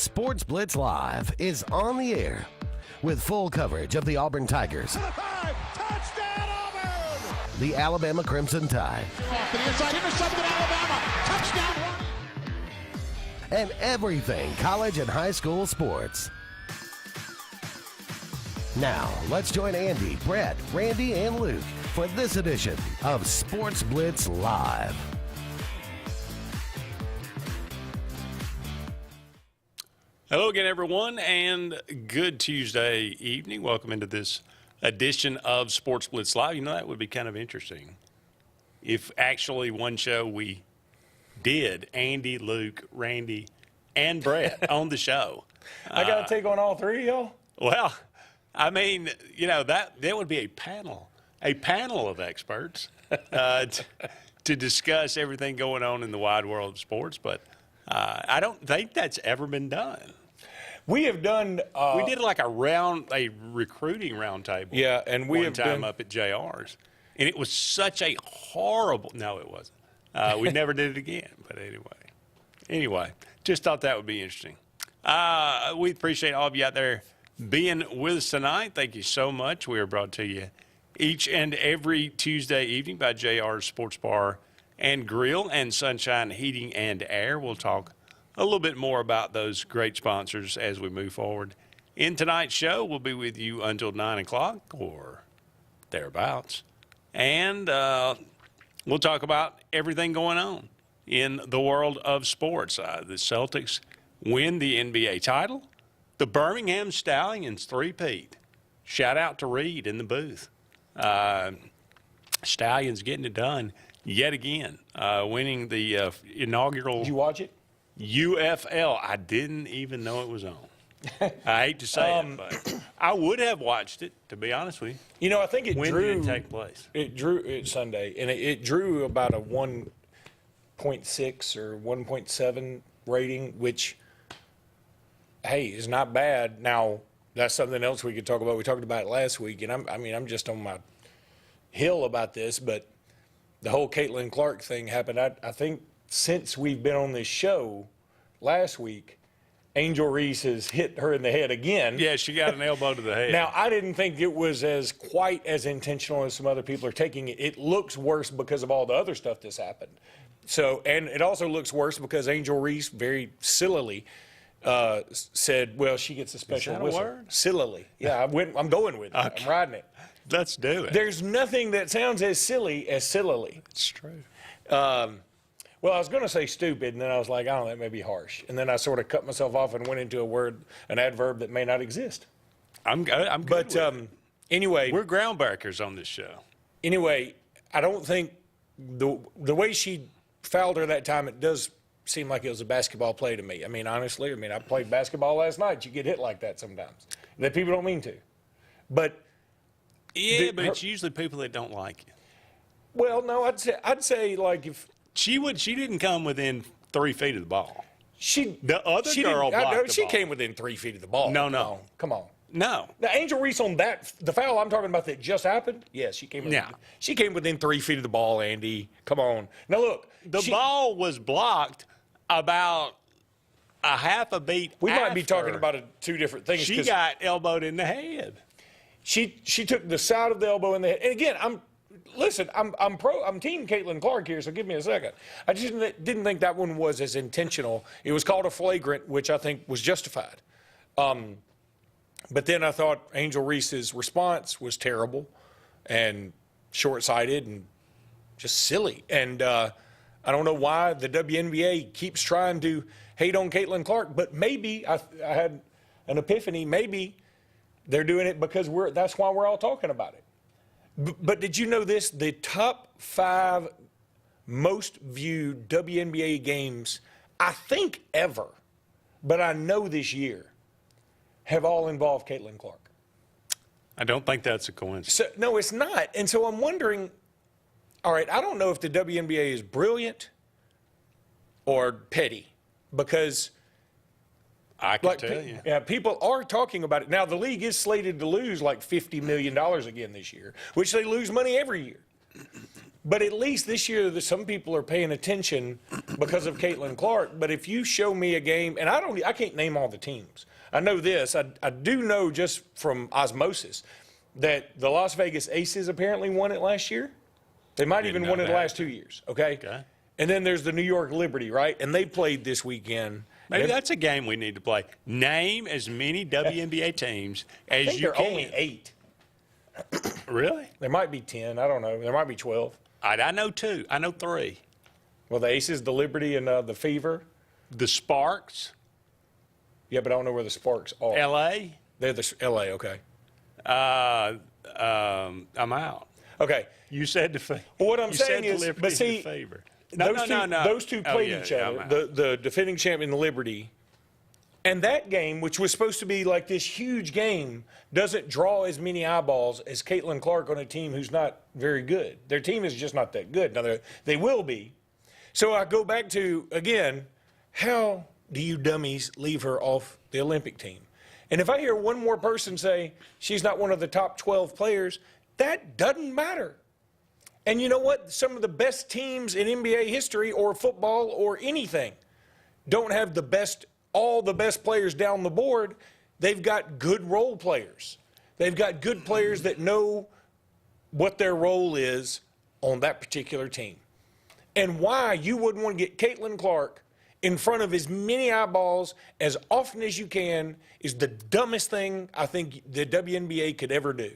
Sports Blitz Live is on the air with full coverage of the Auburn Tigers, Touchdown Auburn! the Alabama Crimson Tide, Off to the inside, intercepted Alabama. Touchdown! and everything college and high school sports. Now, let's join Andy, Brett, Randy, and Luke for this edition of Sports Blitz Live. Hello again, everyone, and good Tuesday evening. Welcome into this edition of Sports Blitz Live. You know, that would be kind of interesting if actually one show we did Andy, Luke, Randy, and Brett on the show. I got to take on all three of y'all? Well, I mean, you know, that would be a panel of experts to discuss everything going on in the wide world of sports, but I don't think that's ever been done. We have done. We did like a recruiting roundtable. Yeah, and we one have time done up at JR's, and it was such a horrible. No, it wasn't. We never did it again. But anyway, just thought that would be interesting. We appreciate all of you out there being with us tonight. Thank you so much. We are brought to you each and every Tuesday evening by JR's Sports Bar and Grill and Sunshine Heating and Air. We'll talk a little bit more about those great sponsors as we move forward. In tonight's show, we'll be with you until 9 o'clock or thereabouts. And we'll talk about everything going on in the world of sports. The Celtics win the NBA title. The Birmingham Stallions three-peat. Shout out to Reed in the booth. Stallions getting it done yet again, winning the inaugural. Did you watch it? UFL. I didn't even know it was on. I hate to say it, but I would have watched it, to be honest with you. You know, I think it When drew. did it take place? It drew it's Sunday, and it drew about a 1.6 or 1.7 rating, which, hey, is not bad. Now, that's something else we could talk about. We talked about it last week, and I'm just on my hill about this, but the whole Caitlin Clark thing happened. I think since we've been on this show last week, Angel Reese has hit her in the head again. Yeah, she got an elbow to the head. Now, I didn't think it was quite as intentional as some other people are taking it. It looks worse because of all the other stuff that's happened. So, and it also looks worse because Angel Reese very sillily said, well, she gets a special Is that a whistle. word? Sillily. Yeah, I'm going with it. Okay. I'm riding it. Let's do it. There's nothing that sounds as silly as sillily. It's true. Well, I was going to say stupid, and then I was like, I don't know, that may be harsh. And then I sort of cut myself off and went into an adverb that may not exist. I'm good But with it. anyway. We're groundbreakers on this show. Anyway, I don't think the way she fouled her that time, it does seem like it was a basketball play to me. I mean, honestly, I played basketball last night. You get hit like that sometimes. That people don't mean to. But Yeah, but it's usually people that don't like you. well, no, I'd say like if She didn't come within 3 feet of the ball. the other she girl didn't- blocked the she ball. came within 3 feet of the ball. No. Come on. No. The Angel Reese on the foul I'm talking about that just happened, yes, she came Yeah. she came within 3 feet of the ball, Andy. Come on. Now, look. The ball was blocked about a half a beat We might be after talking about two different things. she 'cause got elbowed in the head. She took the side of the elbow in the head. And again, I'm team Caitlin Clark here, so give me a second. I just didn't think that one was as intentional. It was called a flagrant, which I think was justified. But then I thought Angel Reese's response was terrible and short-sighted and just silly. And I don't know why the WNBA keeps trying to hate on Caitlin Clark, but maybe I had an epiphany. Maybe they're doing it because that's why we're all talking about it. But did you know this? The top 5 most viewed WNBA games, I think ever, but I know this year, have all involved Caitlin Clark. I don't think that's a coincidence. So, no, it's not. And so I'm wondering, all right, I don't know if the WNBA is brilliant or petty because I can tell you. Yeah, people are talking about it. Now, the league is slated to lose like $50 million again this year, which they lose money every year. But at least this year, some people are paying attention because of Caitlin Clark. But if you show me a game, and I can't name all the teams. I know this. I do know just from osmosis that the Las Vegas Aces apparently won it last year. They might even won it the last 2 years. Okay. And then there's the New York Liberty, right? And they played this weekend. Maybe that's a game we need to play. Name as many WNBA teams as I think you there can. are only 8. Really? There might be 10. I don't know. There might be 12. I know 2. I know 3. Well, the Aces, the Liberty, and the Fever. The Sparks. Yeah, but I don't know where the Sparks are. L.A. They're the L.A., okay. I'm out. Okay. You said the Well, what I'm you saying said is, the Liberty but see, and the Fever. those two played each I'm other, out. the defending champion Liberty. And that game, which was supposed to be like this huge game, doesn't draw as many eyeballs as Caitlin Clark on a team who's not very good. Their team is just not that good. Now, they will be. So I go back to, again, how do you dummies leave her off the Olympic team? And if I hear one more person say she's not one of the top 12 players, that doesn't matter. And you know what? Some of the best teams in NBA history or football or anything don't have all the best players down the board. They've got good role players. They've got good players that know what their role is on that particular team. And why you wouldn't want to get Caitlin Clark in front of as many eyeballs as often as you can is the dumbest thing I think the WNBA could ever do.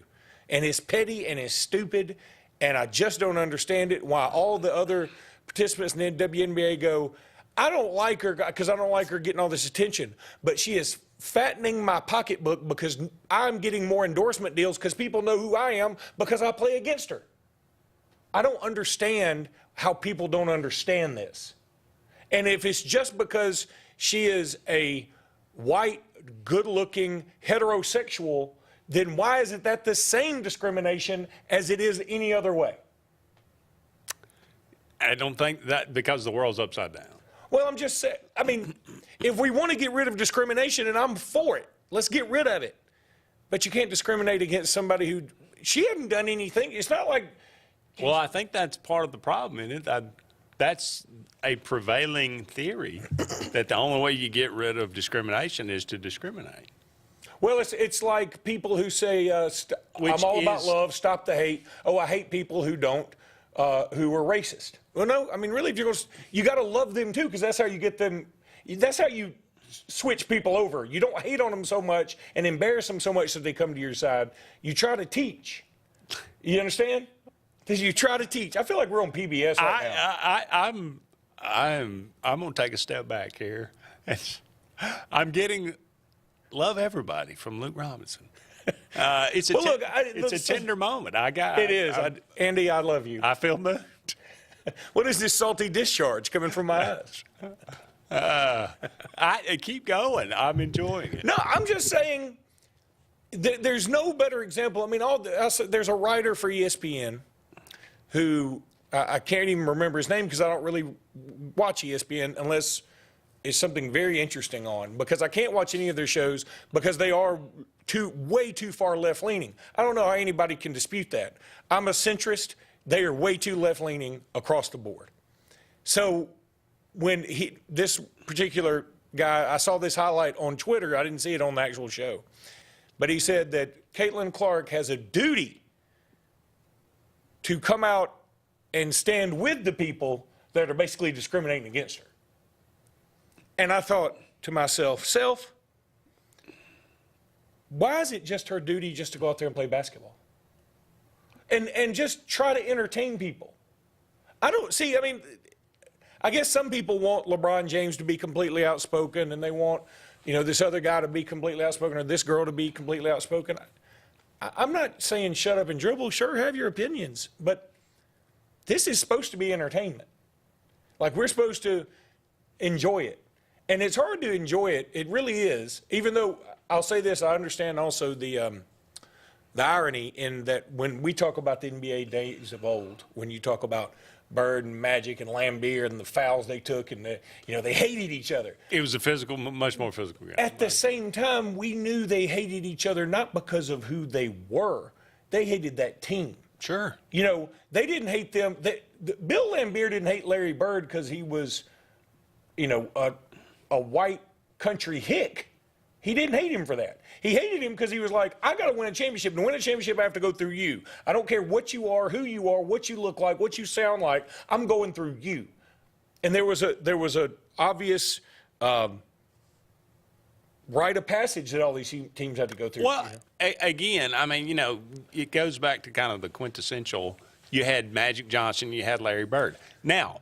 And it's petty and it's stupid, and I just don't understand it, why all the other participants in the WNBA go, I don't like her because I don't like her getting all this attention, but she is fattening my pocketbook because I'm getting more endorsement deals because people know who I am because I play against her. I don't understand how people don't understand this. And if it's just because she is a white, good-looking, heterosexual, then why isn't that the same discrimination as it is any other way? I don't think that because the world's upside down. Well, I'm just saying, I mean, if we want to get rid of discrimination, and I'm for it, let's get rid of it. But you can't discriminate against somebody who, she hadn't done anything. It's not like. Well, I think that's part of the problem in it. That's a prevailing theory that the only way you get rid of discrimination is to discriminate. Well, it's like people who say, I'm all about love, stop the hate. Oh, I hate people who don't, who are racist. Well, no, I mean, really, if you're going you got to love them too, because that's how you get them, that's how you switch people over. You don't hate on them so much and embarrass them so much that they come to your side. You try to teach. You understand? Because you try to teach. I feel like we're on PBS right now. I'm going to take a step back here. I'm getting love everybody from Luke Robinson. It's a tender moment. It is. Andy, I love you. I feel moved. What is this salty discharge coming from my eyes? I keep going. I'm enjoying it. No, I'm just saying there's no better example. I mean, there's a writer for ESPN who I can't even remember his name because I don't really watch ESPN unless it's something very interesting on, because I can't watch any of their shows because they are way too far left-leaning. I don't know how anybody can dispute that. I'm a centrist. They are way too left-leaning across the board. So when this particular guy, I saw this highlight on Twitter. I didn't see it on the actual show. But he said that Caitlin Clark has a duty to come out and stand with the people that are basically discriminating against her. And I thought to myself, why is it just her duty just to go out there and play basketball? And just try to entertain people. I mean, I guess some people want LeBron James to be completely outspoken, and they want, this other guy to be completely outspoken or this girl to be completely outspoken. I'm not saying shut up and dribble. Sure, have your opinions, but this is supposed to be entertainment. Like, we're supposed to enjoy it. And it's hard to enjoy it. It really is. Even though, I'll say this, I understand also the irony in that when we talk about the NBA days of old, when you talk about Bird and Magic and Lambeer and the fouls they took and they hated each other. It was a much more physical game. At the same time, we knew they hated each other not because of who they were. They hated that team. Sure. They didn't hate them. Bill Lambeer didn't hate Larry Bird because he was a white country hick. He didn't hate him for that. He hated him because he was like, I got to win a championship. To win a championship, I have to go through you. I don't care what you are, who you are, what you look like, what you sound like. I'm going through you. And there was a obvious rite of passage that all these teams had to go through. Well, again, I mean, it goes back to kind of the quintessential. You had Magic Johnson, you had Larry Bird. Now,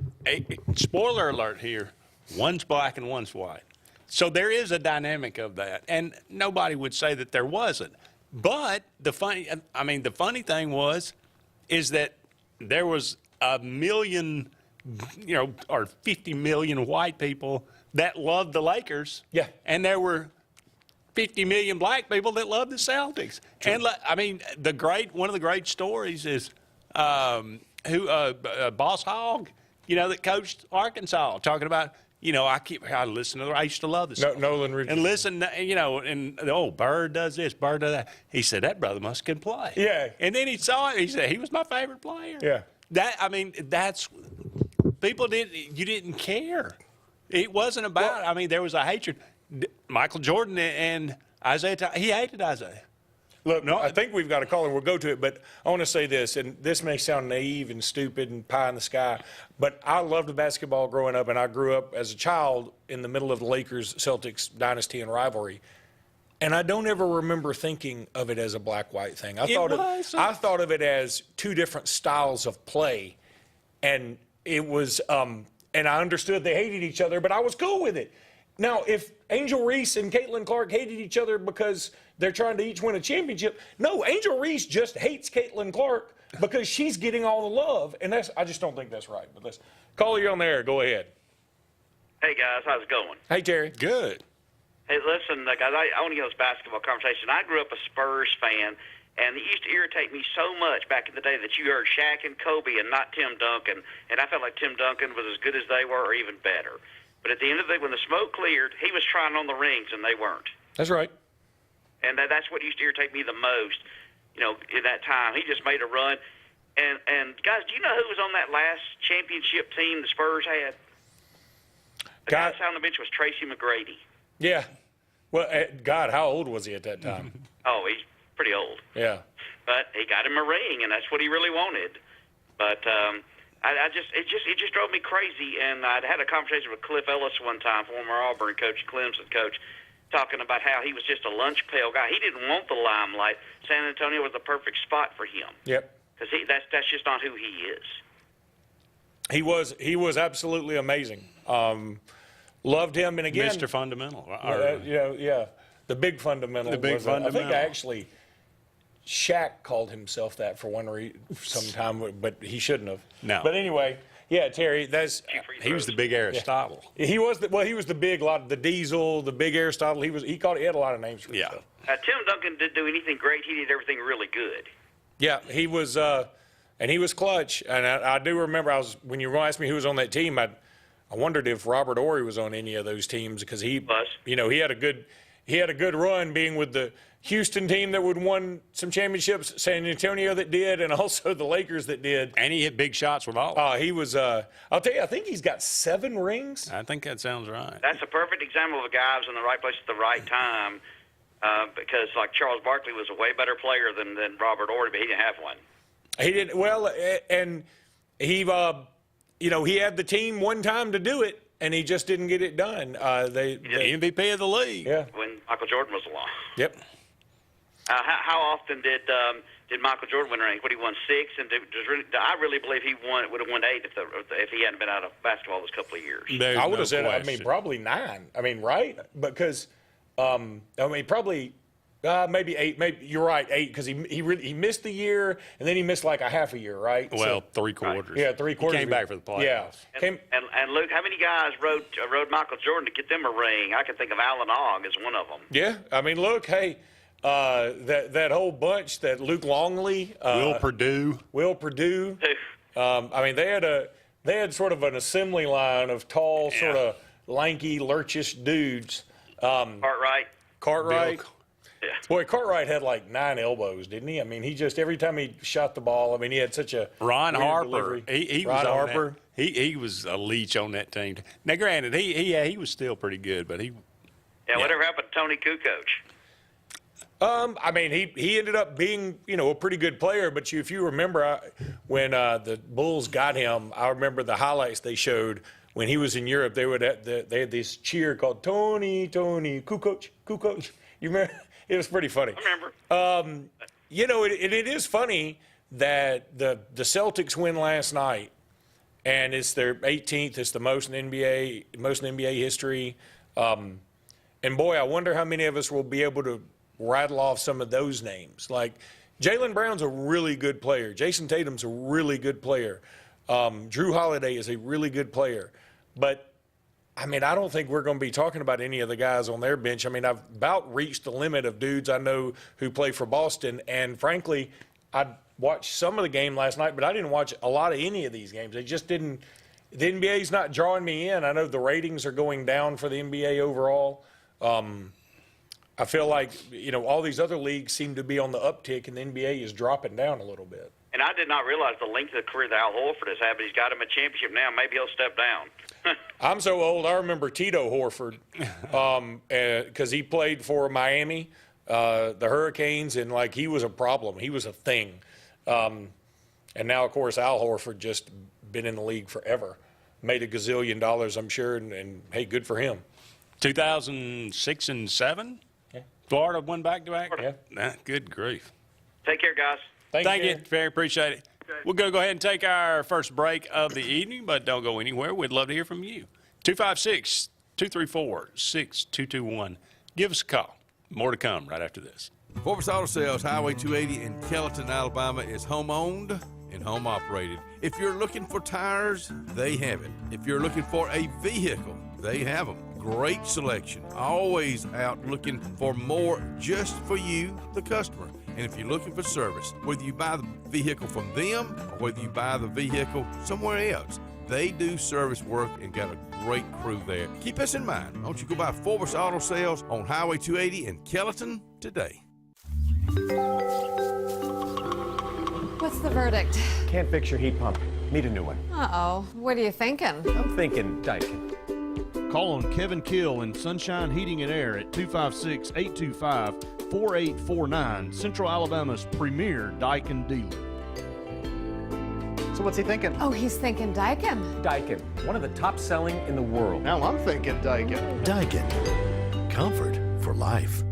spoiler alert here, one's black and one's white. So there is a dynamic of that, and nobody would say that there wasn't. But the funny thing is that there was 1 million, or 50 million white people that loved the Lakers. Yeah. And there were 50 million black people that loved the Celtics. True. And I mean, one of the great stories is Boss Hogg, that coached Arkansas, talking about. I listen to. I used to love this. Nolan Richardson. And listen, and Bird does this, Bird does that. He said that brother can play. Yeah. And then he saw it. He said he was my favorite player. Yeah. That's people didn't care. It wasn't about. There was a hatred. Michael Jordan and Isaiah. He hated Isaiah. Look, I think we've got a caller. We'll go to it, but I want to say this, and this may sound naive and stupid and pie in the sky, but I loved basketball growing up, and I grew up as a child in the middle of the Lakers-Celtics dynasty and rivalry, and I don't ever remember thinking of it as a black-white thing. I thought of it as two different styles of play, and it was, and I understood they hated each other, but I was cool with it. Now, if Angel Reese and Caitlin Clark hated each other because they're trying to each win a championship, no, Angel Reese just hates Caitlin Clark because she's getting all the love, and I just don't think that's right. But let's call you on the air. Go ahead. Hey, guys. How's it going? Hey, Terry. Good. Hey, listen, guys, I want to get this basketball conversation. I grew up a Spurs fan, and it used to irritate me so much back in the day that you heard Shaq and Kobe and not Tim Duncan, and I felt like Tim Duncan was as good as they were or even better. But at the end of the day, when the smoke cleared, he was trying on the rings, and they weren't. That's right. And that's what used to irritate me the most, in that time. He just made a run. And guys, do you know who was on that last championship team the Spurs had? The guy sat on the bench was Tracy McGrady. Yeah. Well, God, how old was he at that time? Oh, he's pretty old. Yeah. But he got him a ring, and that's what he really wanted. But it just drove me crazy. And I'd had a conversation with Cliff Ellis one time, former Auburn coach, Clemson coach, talking about how he was just a lunch pail guy. He didn't want the limelight. San Antonio was the perfect spot for him. Yep. Because that's just not who he is. He was absolutely amazing. Loved him, and again, Mr. Fundamental. The big fundamental. The big fundamental. I think Shaq called himself that for some time, but he shouldn't have. No. But anyway, yeah, Terry, he was the big Aristotle. Yeah. He was the big, the Diesel, the big Aristotle. He had a lot of names for himself. Tim Duncan didn't do anything great. He did everything really good. Yeah, he was, and he was clutch. And I do remember when you asked me who was on that team, I wondered if Robert Horry was on any of those teams because he had a good run being with the Houston team that would won some championships, San Antonio that did, and also the Lakers that did. And he hit big shots with all. He was. I'll tell you, I think he's got 7 rings. I think that sounds right. That's a perfect example of a guy who's in the right place at the right time. Because like Charles Barkley was a way better player than Robert Horry, but he didn't have one. He didn't. Well, and he had the team one time to do it, and he just didn't get it done. The MVP of the league. Yeah. When Michael Jordan was along. Yep. How often did Michael Jordan win a ring? Would he won 6? And I really believe he would have won 8 if he hadn't been out of basketball those couple of years. I would have said, probably 9. Right? Because, probably maybe 8. Maybe you're right, 8, because he missed the year, and then he missed like a half a year, right? Well, 3 quarters. Right. Yeah, 3 quarters. He came back for the playoffs. Yeah. And Luke, how many guys rode Michael Jordan to get them a ring? I can think of Alan Ogg as one of them. Yeah. Look, hey. That whole bunch, that Luke Longley, Will Perdue. They had sort of an assembly line of tall, sort of lanky, lurchish dudes. Cartwright. Yeah. Boy, Cartwright had like 9 elbows, didn't he? I mean, he just, every time he shot the ball, I mean, he had such a Ron weird Harper, delivery. he Ron was on Harper. that. He was a leech on that team. Now, granted, he was still pretty good, but Whatever happened to Tony Kukoc? I mean, he ended up being, a pretty good player. But if you remember when the Bulls got him, I remember the highlights they showed when he was in Europe. They had this cheer called Tony Kukoc. You remember? It was pretty funny. I remember. It is funny that the Celtics win last night, and it's their 18th. It's the most in NBA history. And boy, I wonder how many of us will be able to rattle off some of those names. Like Jaylen Brown's a really good player. Jason Tatum's a really good player. Drew Holiday is a really good player. But, I mean, I don't think we're going to be talking about any of the guys on their bench. I mean, I've about reached the limit of dudes I know who play for Boston. And, frankly, I watched some of the game last night, but I didn't watch a lot of any of these games. They just didn't – the NBA's not drawing me in. I know the ratings are going down for the NBA overall. I feel like, all these other leagues seem to be on the uptick, and the NBA is dropping down a little bit. And I did not realize the length of the career that Al Horford has had, but he's got him a championship now. Maybe he'll step down. I'm so old, I remember Tito Horford because he played for Miami, the Hurricanes, and, he was a problem. He was a thing. And now, of course, Al Horford just been in the league forever. Made $1 gazillion, I'm sure, and hey, good for him. 2006 and 7? Yeah. Florida won back-to-back? Yeah. Nah, good grief. Take care, guys. Thank you. Very appreciate it. Okay. We'll go ahead and take our first break of the evening, but don't go anywhere. We'd love to hear from you. 256-234-6221. Give us a call. More to come right after this. Sportz Auto Sales, Highway 280 in Kellyton, Alabama, is home-owned and home-operated. If you're looking for tires, they have it. If you're looking for a vehicle, they have them. Great selection. Always out looking for more just for you, the customer. And if you're looking for service, whether you buy the vehicle from them or whether you buy the vehicle somewhere else, they do service work and got a great crew there. Keep us in mind. Don't you go by Sportz Auto Sales on Highway 280 in Kellyton today. What's the verdict? Can't fix your heat pump. Need a new one. Uh-oh. What are you thinking? I'm thinking Daikin. Call on Kevin Kill in Sunshine Heating and Air at 256-825-4849, Central Alabama's premier Daikin dealer. So what's he thinking? Oh, he's thinking Daikin. Daikin, one of the top selling in the world. Now I'm thinking Daikin. Daikin. Comfort for life.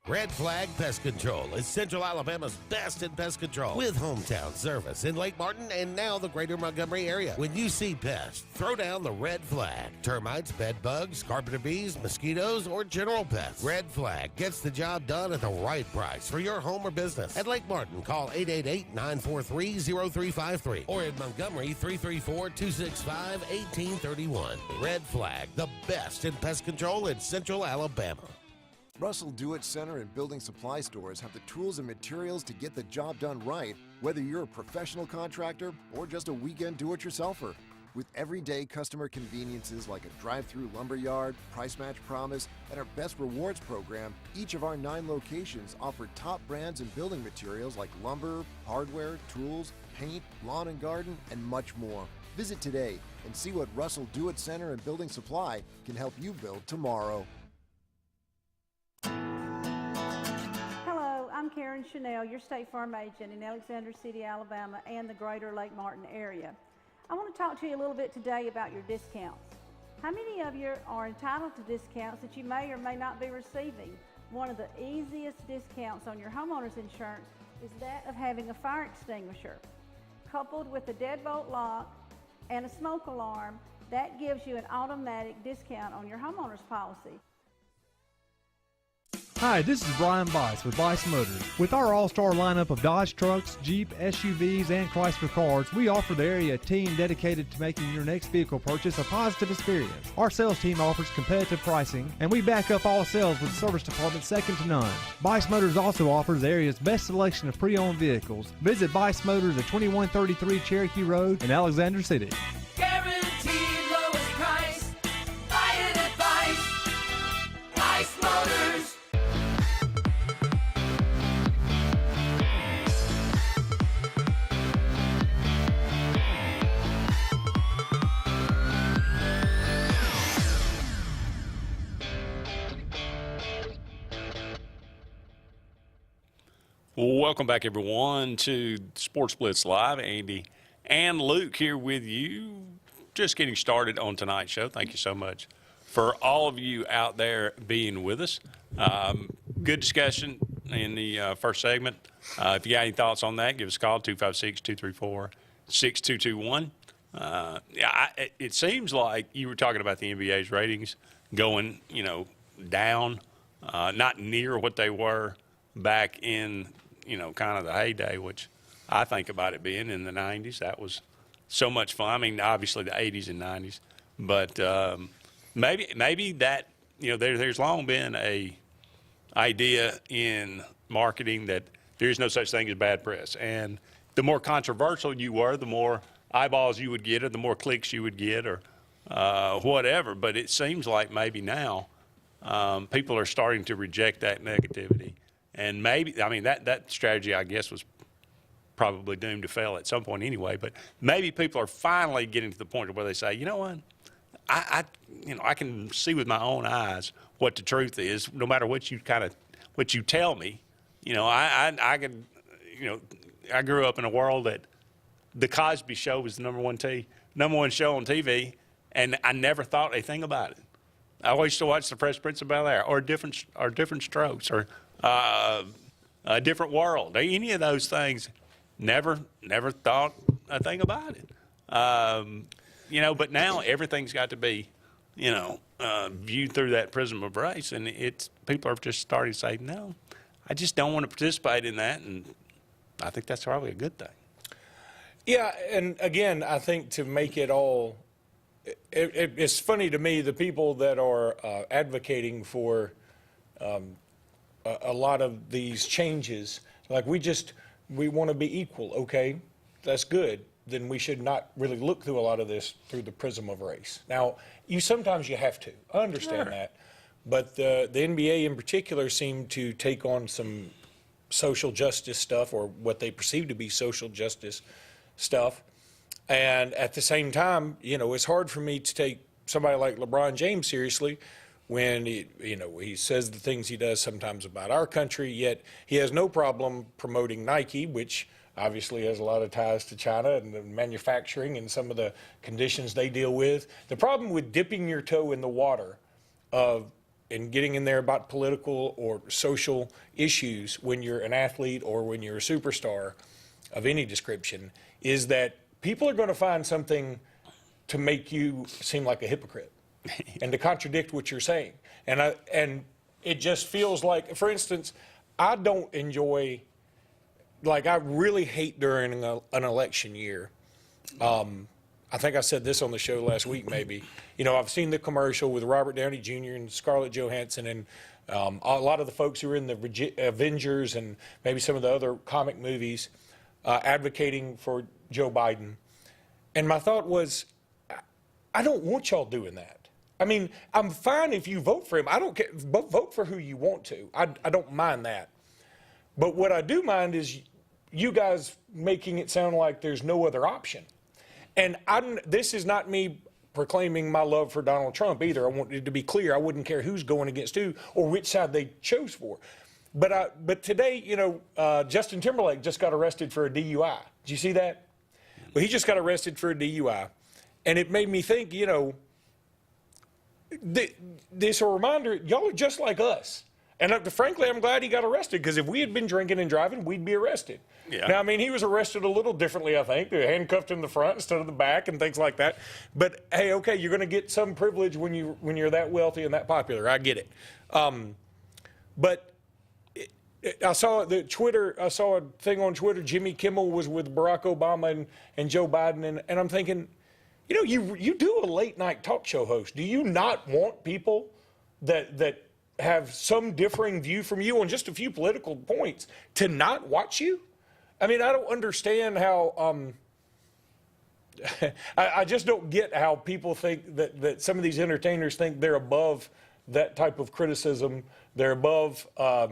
Red Flag Pest Control is Central Alabama's best in pest control with hometown service in Lake Martin and now the greater Montgomery area. When you see pests, throw down the red flag. Termites, bed bugs, carpenter bees, mosquitoes, or general pests. Red Flag gets the job done at the right price for your home or business. At Lake Martin, call 888-943-0353 or in Montgomery, 334-265-1831. Red Flag, the best in pest control in Central Alabama. Russell Do-It Center and building supply stores have the tools and materials to get the job done right, whether you're a professional contractor or just a weekend do-it-yourselfer. With everyday customer conveniences like a drive-through lumberyard, price match promise, and our Best Rewards program, each of our 9 locations offer top brands and building materials like lumber, hardware, tools, paint, lawn and garden, and much more. Visit today and see what Russell Do-It Center and Building Supply can help you build tomorrow. Hello, I'm Karen Chanel, your State Farm agent in Alexander City, Alabama, and the greater Lake Martin area. I want to talk to you a little bit today about your discounts. How many of you are entitled to discounts that you may or may not be receiving? One of the easiest discounts on your homeowner's insurance is that of having a fire extinguisher. Coupled with a deadbolt lock and a smoke alarm, that gives you an automatic discount on your homeowner's policy. Hi, this is Brian Bice with Bice Motors. With our all-star lineup of Dodge trucks, Jeep, SUVs, and Chrysler cars, we offer the area a team dedicated to making your next vehicle purchase a positive experience. Our sales team offers competitive pricing, and we back up all sales with a service department second to none. Bice Motors also offers the area's best selection of pre-owned vehicles. Visit Bice Motors at 2133 Cherokee Road in Alexander City. Guaranteed lowest price. Buy it at Bice. Bice Motors. Welcome back, everyone, to Sports Blitz Live. Andy and Luke here with you. Just getting started on tonight's show. Thank you so much for all of you out there being with us. Good discussion in the first segment. If you got any thoughts on that, give us a call, 256-234-6221. It seems like you were talking about the NBA's ratings going, down, not near what they were back in, kind of the heyday, which I think about it being in the 90s. That was so much fun. I mean, obviously the 80s and 90s, but maybe that, there's long been a idea in marketing that there's no such thing as bad press. And the more controversial you were, the more eyeballs you would get or the more clicks you would get or whatever. But it seems like maybe now people are starting to reject that negativity. And maybe, that strategy, I guess, was probably doomed to fail at some point anyway. But maybe people are finally getting to the point where they say, you know what, I can see with my own eyes what the truth is, no matter what you tell me. I grew up in a world that the Cosby Show was the number one show on TV, and I never thought a thing about it. I always used to watch The Fresh Prince of Bel-Air or Different Strokes or A Different World. Any of those things, never thought a thing about it. But now everything's got to be, viewed through that prism of race, and people are just starting to say, no, I just don't want to participate in that, and I think that's probably a good thing. Yeah, and again, I think to make it all, it's funny to me, the people that are advocating for a lot of these changes, like we want to be equal. Okay, that's good. Then we should not really look through a lot of this through the prism of race. Now, sometimes you have to. I understand that. But the NBA in particular seemed to take on some social justice stuff, or what they perceive to be social justice stuff. And at the same time, it's hard for me to take somebody like LeBron James seriously when he says the things he does sometimes about our country, yet he has no problem promoting Nike, which obviously has a lot of ties to China and the manufacturing and some of the conditions they deal with. The problem with dipping your toe in the water and getting in there about political or social issues when you're an athlete or when you're a superstar of any description is that people are going to find something to make you seem like a hypocrite and to contradict what you're saying. And it just feels like, for instance, I don't enjoy, I really hate during an election year. I think I said this on the show last week maybe. I've seen the commercial with Robert Downey Jr. and Scarlett Johansson and a lot of the folks who are in the Avengers and maybe some of the other comic movies advocating for Joe Biden. And my thought was, I don't want y'all doing that. I mean, I'm fine if you vote for him. I don't care. Vote for who you want to. I don't mind that. But what I do mind is you guys making it sound like there's no other option. And this is not me proclaiming my love for Donald Trump either. I want it to be clear. I wouldn't care who's going against who or which side they chose for. But today, Justin Timberlake just got arrested for a DUI. Did you see that? Well, he just got arrested for a DUI. And it made me think, this a reminder, y'all are just like us. And frankly, I'm glad he got arrested, because if we had been drinking and driving, we'd be arrested. Yeah. Now, he was arrested a little differently, I think. They handcuffed in the front instead of the back and things like that. But, hey, okay, you're going to get some privilege when you're that wealthy and that popular. I get it. But I saw a thing on Twitter. Jimmy Kimmel was with Barack Obama and Joe Biden, and I'm thinking, you do a late night talk show host. Do you not want people that have some differing view from you on just a few political points to not watch you? I don't understand how. I just don't get how people think that some of these entertainers think they're above that type of criticism. They're above. I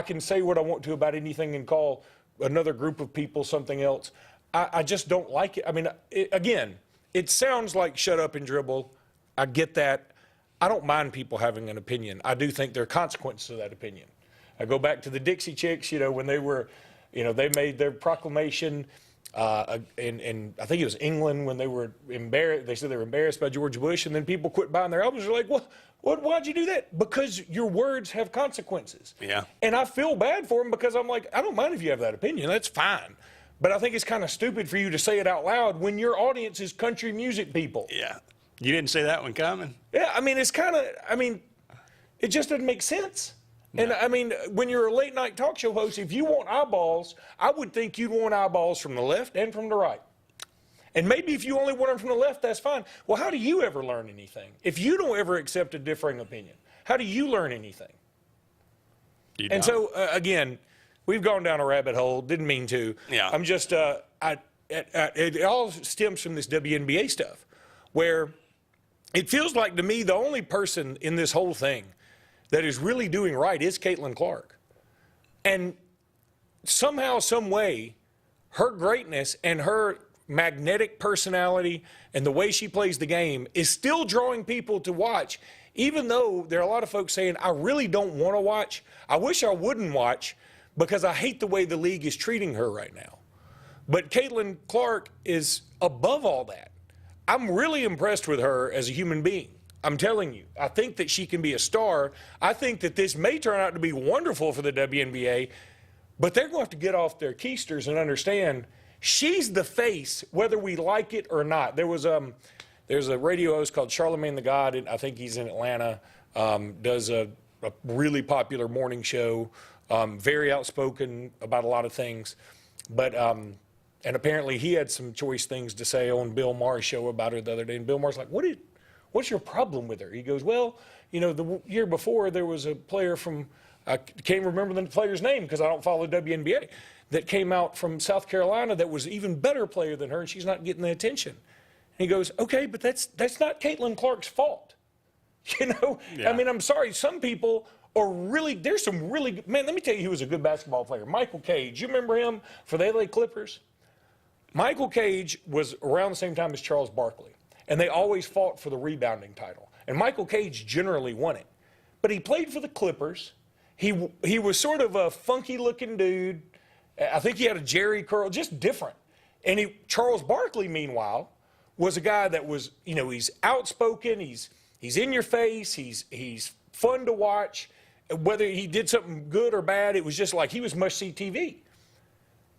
can say what I want to about anything and call another group of people something else. I just don't like it. Again, it sounds like shut up and dribble. I get that. I don't mind people having an opinion. I do think there are consequences to that opinion. I go back to the Dixie Chicks, when they were, they made their proclamation in I think it was England when they were embarrassed. They said they were embarrassed by George Bush, and then people quit buying their albums. They're like, why'd you do that? Because your words have consequences. Yeah. And I feel bad for them because I'm like, I don't mind if you have that opinion. That's fine. But I think it's kind of stupid for you to say it out loud when your audience is country music people. Yeah. You didn't see that one coming? Yeah, it just doesn't make sense. No. And, when you're a late-night talk show host, if you want eyeballs, I would think you'd want eyeballs from the left and from the right. And maybe if you only want them from the left, that's fine. Well, how do you ever learn anything? If you don't ever accept a differing opinion, how do you learn anything? And so, again, we've gone down a rabbit hole. Didn't mean to. Yeah. I'm just, it all stems from this WNBA stuff, where it feels like to me the only person in this whole thing that is really doing right is Caitlin Clark. And somehow, some way, her greatness and her magnetic personality and the way she plays the game is still drawing people to watch, even though there are a lot of folks saying, I really don't want to watch. I wish I wouldn't watch because I hate the way the league is treating her right now. But Caitlin Clark is above all that. I'm really impressed with her as a human being. I'm telling you, I think that she can be a star. I think that this may turn out to be wonderful for the WNBA, but they're going to have to get off their keisters and understand she's the face, whether we like it or not. There's a radio host called Charlemagne the God, and I think he's in Atlanta, does a really popular morning show, very outspoken about a lot of things. But and apparently he had some choice things to say on Bill Maher's show about her the other day. And Bill Maher's like, what's your problem with her? He goes, well, the year before there was a player from, I can't remember the player's name because I don't follow WNBA, that came out from South Carolina that was an even better player than her, and she's not getting the attention. And he goes, okay, but that's not Caitlin Clark's fault. Yeah. I'm sorry, some people are really, there's some really, man, let me tell you who was a good basketball player. Michael Cage, you remember him for the LA Clippers? Michael Cage was around the same time as Charles Barkley, and they always fought for the rebounding title. And Michael Cage generally won it. But he played for the Clippers. He was sort of a funky-looking dude. I think he had a Jerry curl, just different. And Charles Barkley, meanwhile, was a guy that was, he's outspoken, he's in your face, he's fun to watch. Whether he did something good or bad, it was just like he was must-see TV.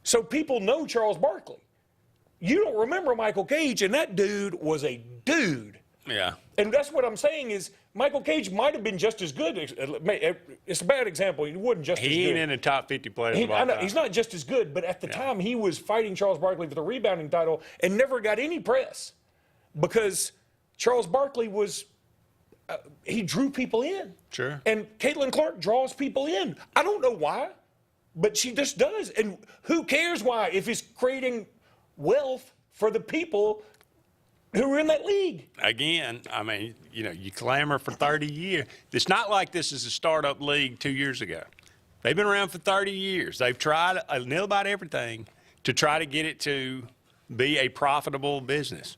So people know Charles Barkley. You don't remember Michael Cage, and that dude was a dude. Yeah. And that's what I'm saying is Michael Cage might have been just as good. It's a bad example. He wasn't just as good. He ain't in the top 50 players of all time. He's not just as good, but at the time he was fighting Charles Barkley for the rebounding title and never got any press because Charles Barkley was he drew people in. Sure. And Caitlin Clark draws people in. I don't know why, but she just does. And who cares why if it's creating wealth for the people who are in that league. Again, you clamor for 30 years. It's not like this is a startup league 2 years ago. They've been around for 30 years. They've tried a little about everything to try to get it to be a profitable business.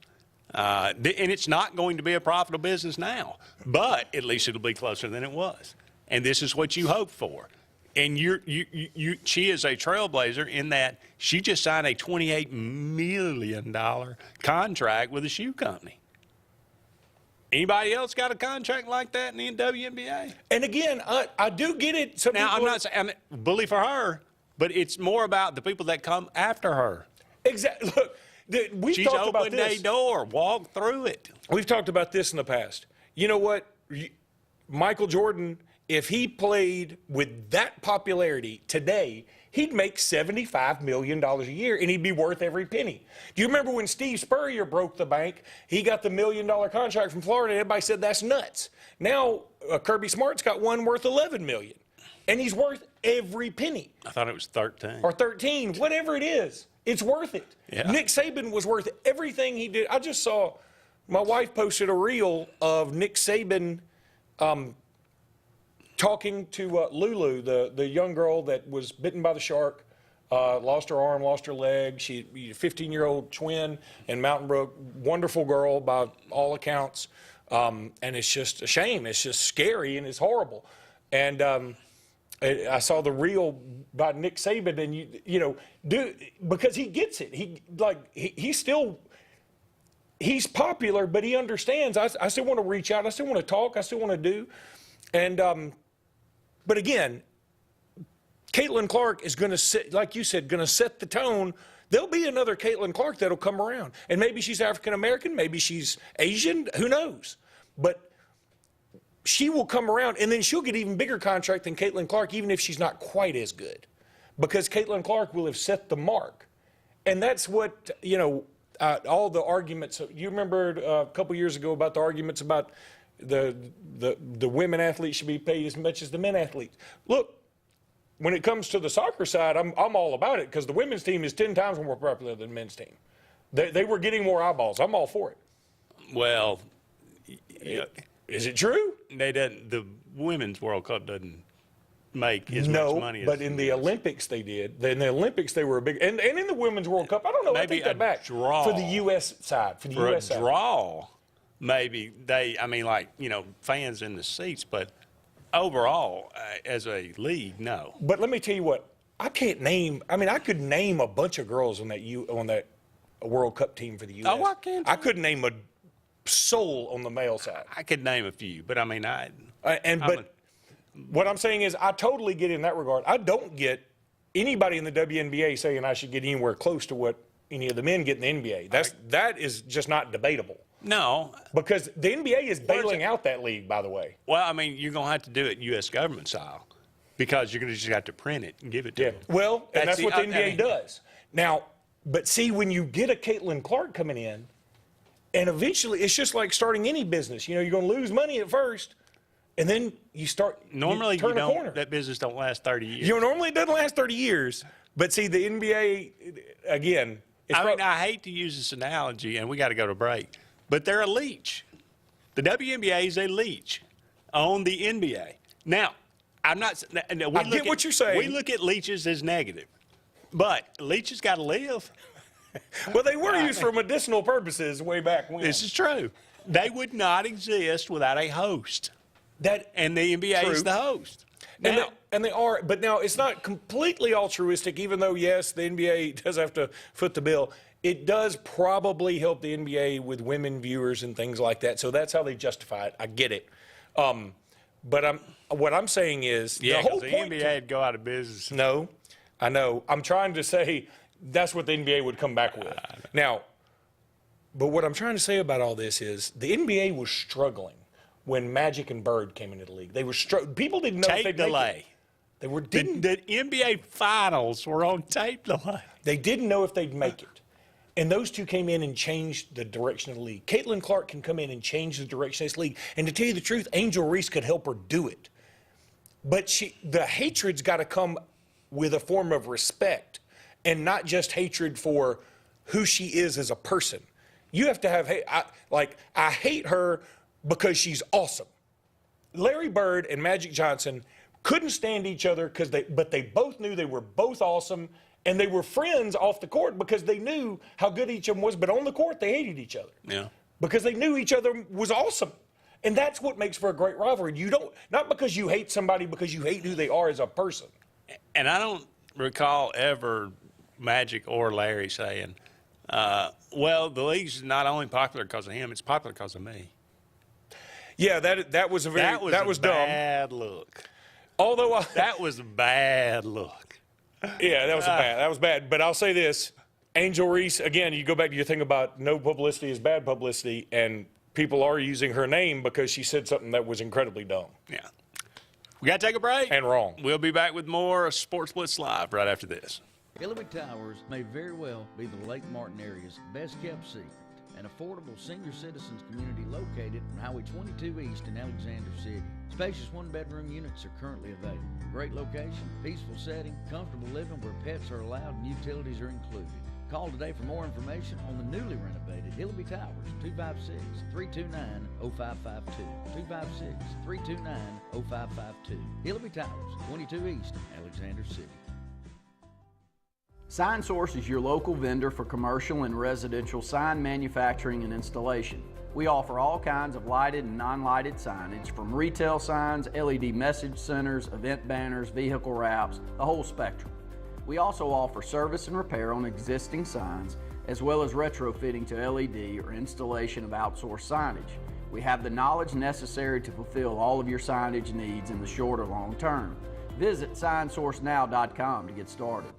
And it's not going to be a profitable business now, but at least it'll be closer than it was. And this is what you hope for. And she is a trailblazer in that she just signed a $28 million contract with a shoe company. Anybody else got a contract like that in the WNBA? And again, I do get it. I'm not saying bully for her, but it's more about the people that come after her. Exactly. Look, we've talked about this. She's opened a door. Walk through it. We've talked about this in the past. You know what? Michael Jordan, if he played with that popularity today, he'd make $75 million a year, and he'd be worth every penny. Do you remember when Steve Spurrier broke the bank? He got the $1 million contract from Florida, and everybody said that's nuts. Now, Kirby Smart's got one worth $11 million, and he's worth every penny. I thought it was 13. Or 13, whatever it is. It's worth it. Yeah. Nick Saban was worth everything he did. I just saw, my wife posted a reel of Nick Saban talking to Lulu, the young girl that was bitten by the shark, lost her arm, lost her leg. She a 15-year-old twin in Mountain Brook, wonderful girl by all accounts. And it's just a shame. It's just scary and it's horrible. And I saw the reel by Nick Saban, and because he gets it. He's popular, but he understands. I still want to reach out. I still want to talk. I still want to do. And but again, Caitlin Clark is going to like you said, going to set the tone. There'll be another Caitlin Clark that'll come around, and maybe she's African American, maybe she's Asian. Who knows? But she will come around, and then she'll get even bigger contract than Caitlin Clark, even if she's not quite as good, because Caitlin Clark will have set the mark. And that's what, all the arguments. You remember a couple years ago about the arguments about the women athletes should be paid as much as the men athletes. Look, when it comes to the soccer side, I'm all about it, because the women's team is 10 times more popular than the men's team. They were getting more eyeballs. I'm all for it. Well, is it true? The Women's World Cup doesn't make as much money as but in the Olympics they did. In the Olympics they were a big, and in the Women's World Cup, I don't know, maybe I take that back. Draw. For the U.S. side. For the U.S. a draw, maybe fans in the seats, but overall, as a league, no. But let me tell you what, I could name a bunch of girls on that World Cup team for the U.S. Oh, I can't. I couldn't name a soul on the male side. I could name a few, but what I'm saying is I totally get in that regard. I don't get anybody in the WNBA saying I should get anywhere close to what any of the men get in the NBA. That is just not debatable. No. Because the NBA is bailing out that league, by the way. Well, you're going to have to do it U.S. government style, because you're going to just have to print it and give it to them. Well, and that's what the NBA does. Now, but see, when you get a Caitlin Clark coming in, and eventually it's just like starting any business. You're going to lose money at first, and then you start. Normally, you turn a corner. That business don't last 30 years. Normally it doesn't last 30 years. But see, the NBA, again. I hate to use this analogy, and we got to go to break, but they're a leech. The WNBA is a leech on the NBA. Now, I'm not. I get what you're saying. We look at leeches as negative, but leeches got to live. Well, they were used for medicinal purposes way back when. This is true. They would not exist without a host. And the NBA is the host. Now, and they are, but now it's not completely altruistic, even though, yes, the NBA does have to foot the bill. It does probably help the NBA with women viewers and things like that. So that's how they justify it. I get it. But what I'm saying is the whole point. The NBA would go out of business. No, I know. I'm trying to say that's what the NBA would come back with. Now, but what I'm trying to say about all this is the NBA was struggling when Magic and Bird came into the league. They were people didn't know if they'd make it. They were the NBA finals were on tape delay. They didn't know if they'd make it. And those two came in and changed the direction of the league. Caitlin Clark can come in and change the direction of this league. And to tell you the truth, Angel Reese could help her do it. But the hatred's got to come with a form of respect, and not just hatred for who she is as a person. You have to have I hate her because she's awesome. Larry Bird and Magic Johnson couldn't stand each other but they both knew they were both awesome, and they were friends off the court because they knew how good each of them was. But on the court, they hated each other. Yeah. Because they knew each other was awesome. And that's what makes for a great rivalry. Not because you hate somebody, because you hate who they are as a person. And I don't recall ever Magic or Larry saying, well, the league's not only popular because of him, it's popular because of me. Yeah, that was dumb. Bad look. Although that was a bad look. Yeah, that was bad. But I'll say this, Angel Reese, again, you go back to your thing about no publicity is bad publicity, and people are using her name because she said something that was incredibly dumb. Yeah. We got to take a break. And wrong. We'll be back with more Sports Blitz Live right after this. Hillary Towers may very well be the Lake Martin area's best kept secret. An affordable senior citizens community located on Highway 22 East in Alexander City. Spacious one-bedroom units are currently available. Great location, peaceful setting, comfortable living where pets are allowed and utilities are included. Call today for more information on the newly renovated Hillary Towers, 256-329-0552. 256-329-0552. Hillary Towers, 22 East, Alexander City. SignSource is your local vendor for commercial and residential sign manufacturing and installation. We offer all kinds of lighted and non-lighted signage, from retail signs, LED message centers, event banners, vehicle wraps, the whole spectrum. We also offer service and repair on existing signs, as well as retrofitting to LED or installation of outsourced signage. We have the knowledge necessary to fulfill all of your signage needs in the short or long term. Visit signsourcenow.com to get started.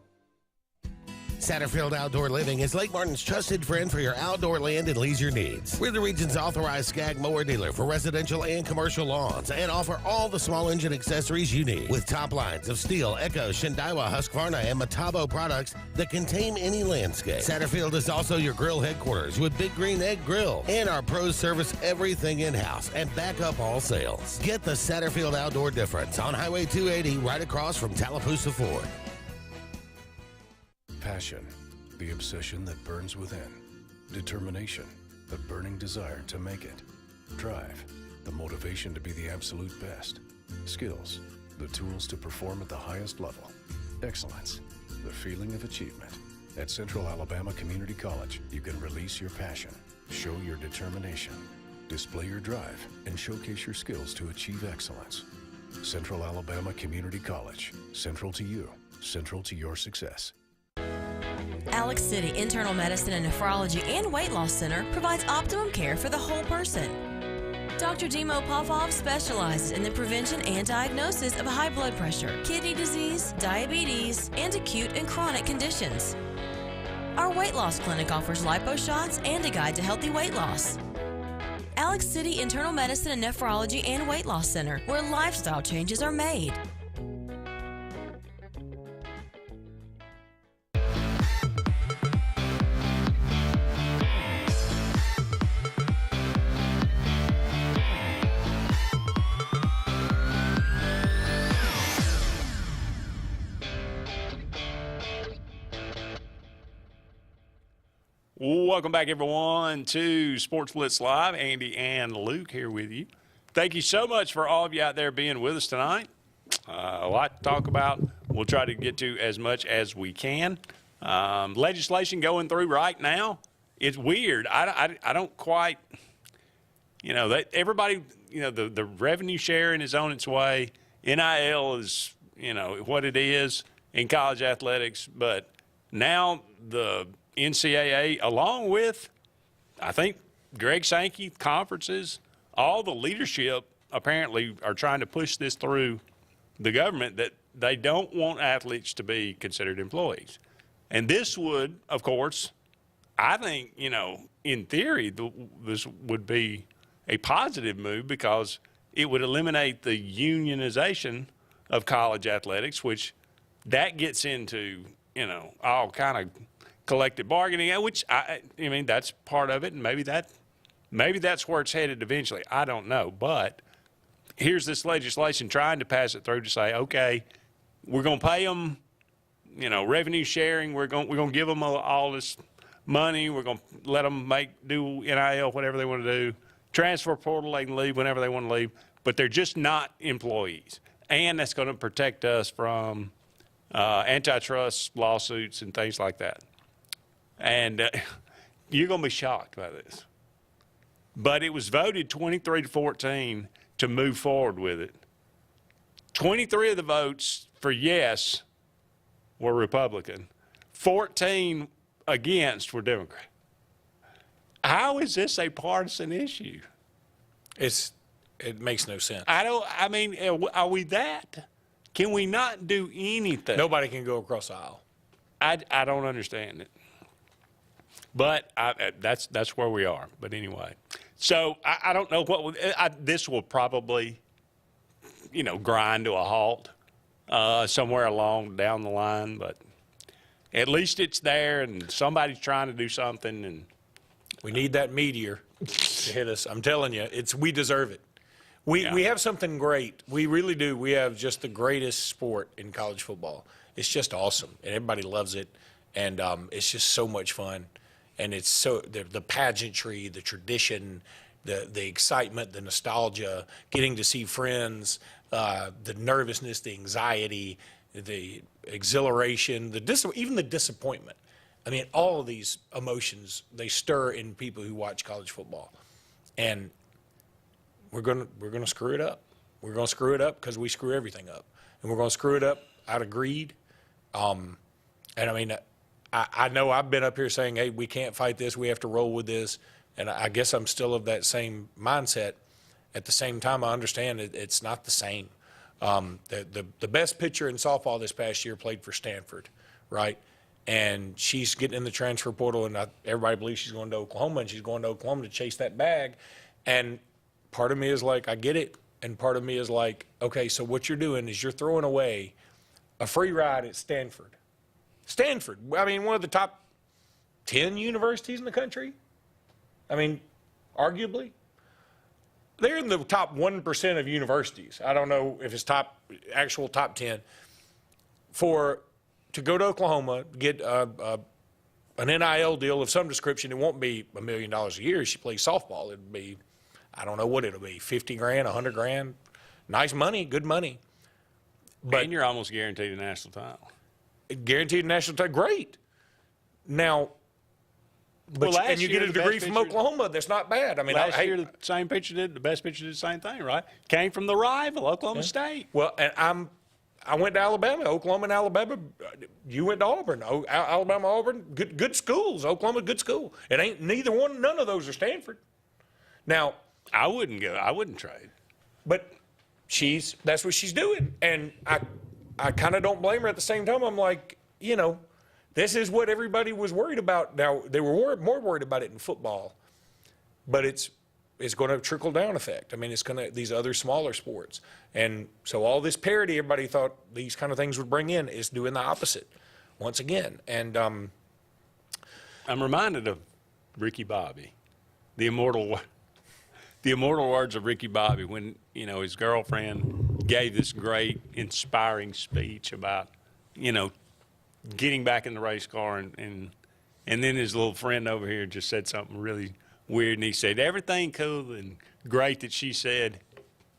Satterfield Outdoor Living is Lake Martin's trusted friend for your outdoor land and leisure needs. We're the region's authorized Skag mower dealer for residential and commercial lawns and offer all the small engine accessories you need with top lines of Steel, Echo, Shindawa, Husqvarna, and Metabo products that can tame any landscape. Satterfield is also your grill headquarters with Big Green Egg Grill, and our pros service everything in-house and back up all sales. Get the Satterfield Outdoor difference on Highway 280 right across from Tallapoosa Ford. Passion, the obsession that burns within. Determination, the burning desire to make it. Drive, the motivation to be the absolute best. Skills, the tools to perform at the highest level. Excellence, the feeling of achievement. At Central Alabama Community College, you can release your passion, show your determination, display your drive, and showcase your skills to achieve excellence. Central Alabama Community College, central to you, central to your success. Alex City Internal Medicine and Nephrology and Weight Loss Center provides optimum care for the whole person. Dr. Dimo Popov specializes in the prevention and diagnosis of high blood pressure, kidney disease, diabetes, and acute and chronic conditions. Our weight loss clinic offers lipo shots and a guide to healthy weight loss. Alex City Internal Medicine and Nephrology and Weight Loss Center, where lifestyle changes are made. Welcome back, everyone, to Sports Blitz Live. Andy and Luke here with you. Thank you so much for all of you out there being with us tonight. A lot to talk about. We'll try to get to as much as we can. Legislation going through right now. It's weird. I don't quite, that everybody, the revenue sharing is on its way. NIL is, what it is in college athletics. But now the NCAA, along with, I think, Greg Sankey, conferences, all the leadership apparently are trying to push this through the government that they don't want athletes to be considered employees. And this would, of course, I think, in theory, this would be a positive move because it would eliminate the unionization of college athletics, which that gets into, all kind of collective bargaining, which I mean that's part of it, and maybe that's where it's headed eventually. I don't know, but here's this legislation trying to pass it through to say, okay, we're going to pay them, revenue sharing. We're going to give them all this money. We're going to let them do NIL, whatever they want to do. Transfer portal, they can leave whenever they want to leave, but they're just not employees, and that's going to protect us from antitrust lawsuits and things like that. And you're going to be shocked by this. But it was voted 23-14 to move forward with it. 23 of the votes for yes were Republican. 14 against were Democrat. How is this a partisan issue? It makes no sense. Are we that? Can we not do anything? Nobody can go across the aisle. I don't understand it. But that's where we are. But anyway, so I don't know this will probably, grind to a halt somewhere along down the line. But at least it's there, and somebody's trying to do something. And we need that meteor to hit us. I'm telling you, we deserve it. We have something great. We really do. We have just the greatest sport in college football. It's just awesome, and everybody loves it, and it's just so much fun. And it's so the pageantry, the tradition, the excitement, the nostalgia, getting to see friends, the nervousness, the anxiety, the exhilaration, even the disappointment. I mean, all of these emotions, they stir in people who watch college football. and we're gonna screw it up. We're gonna screw it up because we screw everything up, and we're gonna screw it up out of greed. And I mean, I know I've been up here saying, hey, we can't fight this. We have to roll with this. And I guess I'm still of that same mindset. At the same time, I understand it's not the same. The best pitcher in softball this past year played for Stanford, right? And she's getting in the transfer portal, and everybody believes she's going to Oklahoma, and she's going to Oklahoma to chase that bag. And part of me is like, I get it. And part of me is like, okay, so what you're doing is you're throwing away a free ride at Stanford. Stanford, I mean, one of the top 10 universities in the country. I mean, arguably. They're in the top 1% of universities. I don't know if it's actual top 10. To go to Oklahoma, get an NIL deal of some description, it won't be $1 million a year if she plays softball. It'd be, I don't know what it'll be, 50 grand, 100 grand. Nice money, good money. And you're almost guaranteed a national title. Guaranteed a national title, great. Now, and you get a degree from Oklahoma, that's not bad. I mean, last year the same pitcher did, the best pitcher did the same thing, right? Came from the rival, Oklahoma State. Well, and I went to Alabama, Oklahoma and Alabama. You went to Auburn, Alabama, Auburn, good schools. Oklahoma, good school. It ain't none of those are Stanford. Now, I wouldn't trade. But that's what she's doing, and I kind of don't blame her. At the same time, I'm like, this is what everybody was worried about. Now, they were more worried about it in football, but it's going to trickle down effect. I mean, it's going to these other smaller sports. And so all this parity everybody thought these kind of things would bring in is doing the opposite once again. And I'm reminded of Ricky Bobby, the immortal words of Ricky Bobby when, his girlfriend gave this great inspiring speech about, getting back in the race car, and then his little friend over here just said something really weird, and he said, everything cool and great that she said,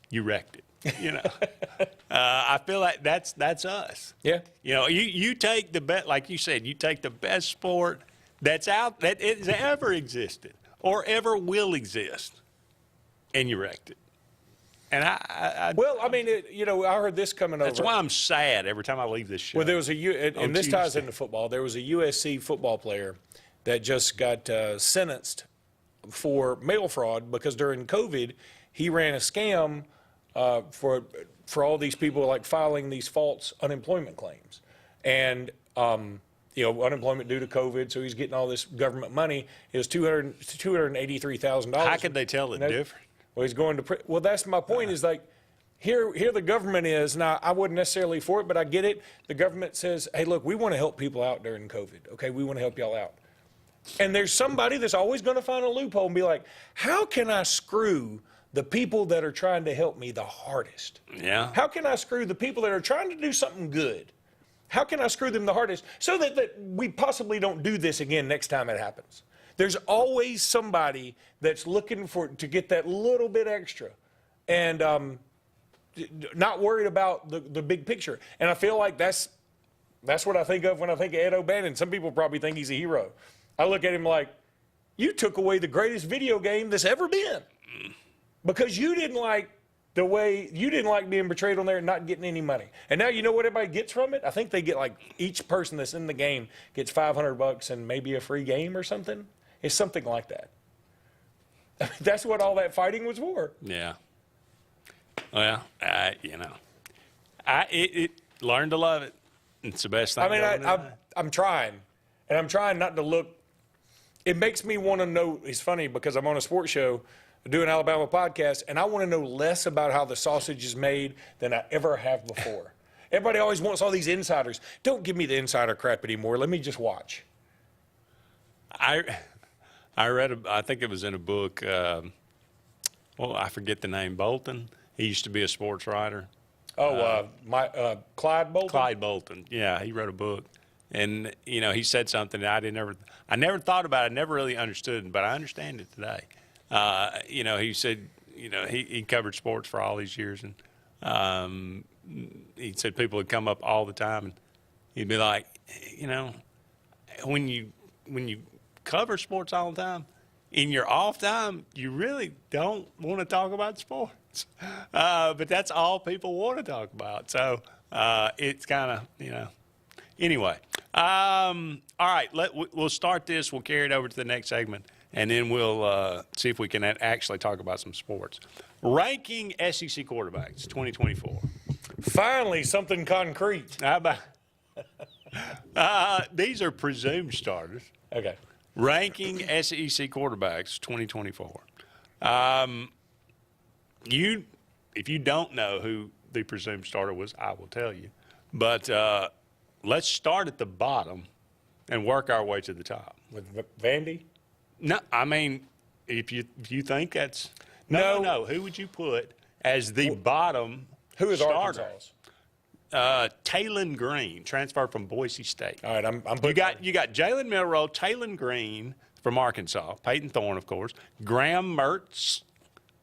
you wrecked it. I feel like that's us. Yeah. You take the best, like you said, you take the best sport that's out, that has ever existed or ever will exist, and you wrecked it. And I heard this coming over. That's why I'm sad every time I leave this show. Well, there was and this ties into football. There was a USC football player that just got sentenced for mail fraud because during COVID he ran a scam for all these people like filing these false unemployment claims, and unemployment due to COVID. So he's getting all this government money. It was $283,000. How could they tell it different? Well, he's going to well, that's my point. Is like here the government is now. I wasn't necessarily for it, but I get it. The government says, "Hey, look, we want to help people out during COVID. Okay, we want to help y'all out." And there's somebody that's always going to find a loophole and be like, "How can I screw the people that are trying to help me the hardest? Yeah. How can I screw the people that are trying to do something good? How can I screw them the hardest so that we possibly don't do this again next time it happens?" There's always somebody that's looking to get that little bit extra, and not worried about the big picture. And I feel like that's what I think of when I think of Ed O'Bannon. Some people probably think he's a hero. I look at him like, you took away the greatest video game that's ever been because you didn't like being portrayed on there and not getting any money. And now you know what everybody gets from it? I think they get each person that's in the game gets $500 and maybe a free game or something. It's something like that. I mean, that's what all that fighting was for. Yeah. Well, learned to love it. It's the best thing. I mean, I'm trying, and I'm trying not to look. It makes me want to know. It's funny because I'm on a sports show, do an Alabama podcast, and I want to know less about how the sausage is made than I ever have before. Everybody always wants all these insiders. Don't give me the insider crap anymore. Let me just watch. I read, I think it was in a book, I forget the name, Bolton. He used to be a sports writer. Clyde Bolton? Clyde Bolton, yeah, he wrote a book. And, he said something that I never thought about it, never really understood, but I understand it today. He said, he covered sports for all these years, and he said people would come up all the time, and he'd be like, when you cover sports all the time, in your off time, you really don't want to talk about sports. But that's all people want to talk about. So it's kind of, Anyway, all right, we'll start this. We'll carry it over to the next segment, and then we'll see if we can actually talk about some sports. Ranking SEC quarterbacks 2024. Finally, something concrete. How about these are presumed starters. Okay. Ranking SEC quarterbacks 2024. If you don't know who the presumed starter was, I will tell you. But let's start at the bottom and work our way to the top. With Vandy? No, I mean, if you think that's no. Who would you put as the bottom? Who is starter? Arkansas? Talon Green, transferred from Boise State. All right, I'm you got Jalen Milroe, Talon Green from Arkansas, Peyton Thorne, of course, Graham Mertz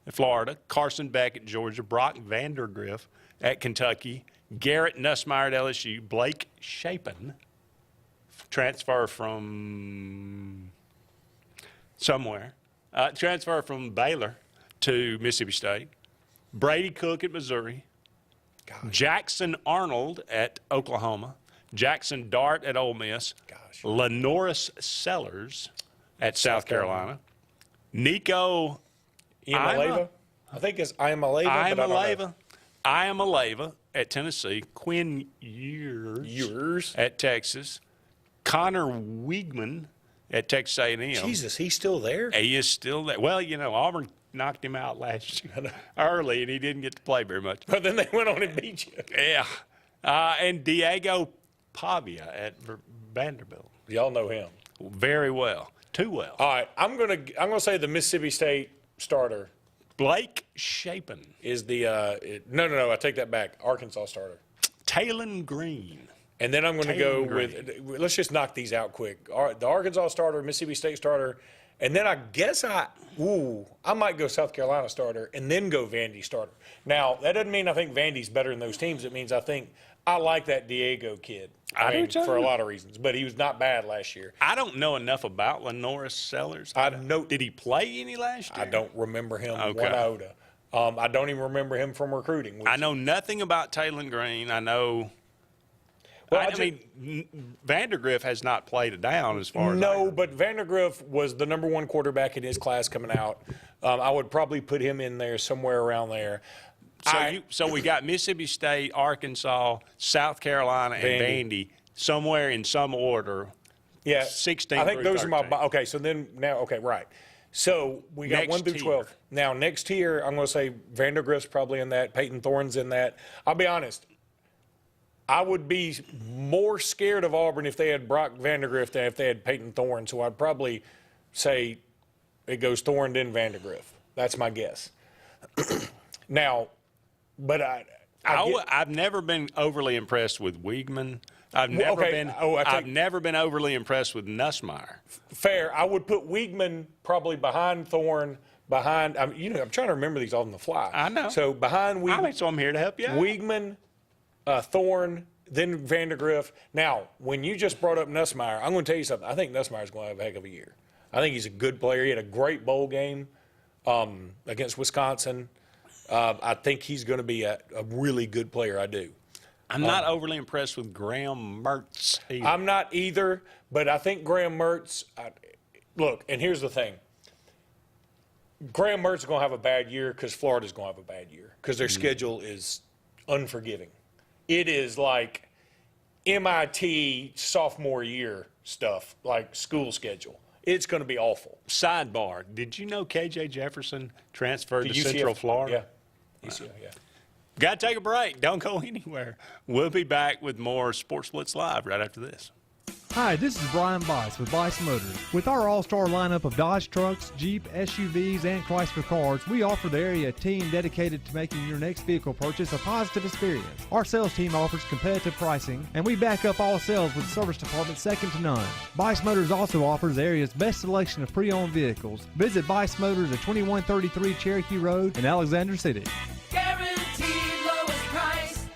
at Florida, Carson Beck at Georgia, Brock Vandergriff at Kentucky, Garrett Nussmeier at LSU, Blake Shapen, transfer from somewhere, transfer from Baylor to Mississippi State, Brady Cook at Missouri, Jackson Arnold at Oklahoma, Jackson Dart at Ole Miss, Lenoris Sellers at South Carolina, Nico Iamaleava. I think it's Iamaleava. Iamaleava at Tennessee, Quinn Ewers at Texas, Connor Wiegman at Texas A&M. Jesus, he's still there? He is still there. Well, Auburn knocked him out last year early, and he didn't get to play very much. But then they went on and beat you. Yeah. And Diego Pavia at Vanderbilt. Y'all know him. Very well. Too well. All right, I'm gonna say the Mississippi State starter. Blake Shapen is the no, I take that back. Arkansas starter. Talon Green. And then I'm going to go with, let's just knock these out quick. The Arkansas starter, Mississippi State starter, and then I guess I might go South Carolina starter and then go Vandy starter. Now, that doesn't mean I think Vandy's better than those teams. It means I like that Diego kid. I mean, for a lot of reasons, but he was not bad last year. I don't know enough about Lenoris Sellers. Did he play any last year? I don't remember him one iota. I don't even remember him from recruiting. I know nothing about Talon Green. I know. Well, I mean, Vandergriff has not played it down as far as but Vandergriff was the #1 quarterback in his class coming out. I would probably put him in there somewhere around there. So we got Mississippi State, Arkansas, South Carolina, and Vandy somewhere in some order. Yeah, 16. I think those 13. are my. Okay, so then now, okay, right. So we got 1 through 12. Now next tier, I'm going to say Vandergriff's probably in that. Peyton Thorne's in that. I'll be honest. I would be more scared of Auburn if they had Brock Vandergriff than if they had Peyton Thorne. So I'd probably say it goes Thorne, then Vandergriff. That's my guess. Now, but I've never been overly impressed with Wiegman. I've never been overly impressed with Nussmeier. Fair. I would put Wiegman probably behind Thorne. I'm trying to remember these all on the fly. I know. So behind Wiegman. So I'm here to help you out. Wiegman, Thorne, then Vandergriff. Now, when you just brought up Nussmeier, I'm going to tell you something. I think Nussmeier's going to have a heck of a year. I think he's a good player. He had a great bowl game against Wisconsin. I think he's going to be a really good player. I do. I'm not overly impressed with Graham Mertz either. I'm not either, but I think Graham Mertz look, and here's the thing. Graham Mertz is going to have a bad year because Florida's going to have a bad year because their schedule is unforgiving. It is like MIT sophomore year stuff, like school schedule. It's going to be awful. Sidebar, did you know KJ Jefferson transferred to Central Florida? Yeah. UCF, yeah. Got to take a break. Don't go anywhere. We'll be back with more Sports Blitz Live right after this. Hi, this is Brian Bice with Bice Motors. With our all-star lineup of Dodge trucks, Jeep, SUVs, and Chrysler cars, we offer the area team dedicated to making your next vehicle purchase a positive experience. Our sales team offers competitive pricing, and we back up all sales with a service department second to none. Bice Motors also offers the area's best selection of pre-owned vehicles. Visit Bice Motors at 2133 Cherokee Road in Alexander City. Guaranteed lowest price.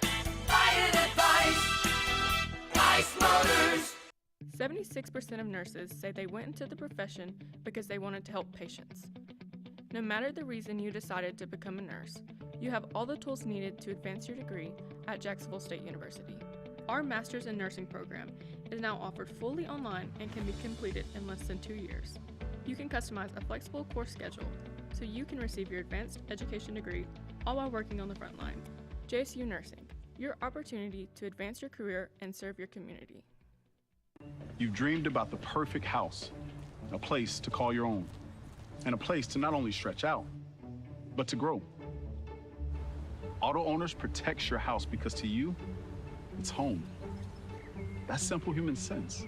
Buy it at Bice. Bice Motors. 96% of nurses say they went into the profession because they wanted to help patients. No matter the reason you decided to become a nurse, you have all the tools needed to advance your degree at Jacksonville State University. Our Master's in Nursing program is now offered fully online and can be completed in less than 2 years. You can customize a flexible course schedule so you can receive your advanced education degree all while working on the front line. JSU Nursing, your opportunity to advance your career and serve your community. You've dreamed about the perfect house, a place to call your own, and a place to not only stretch out, but to grow. Auto Owners protects your house because to you, it's home. That's simple human sense.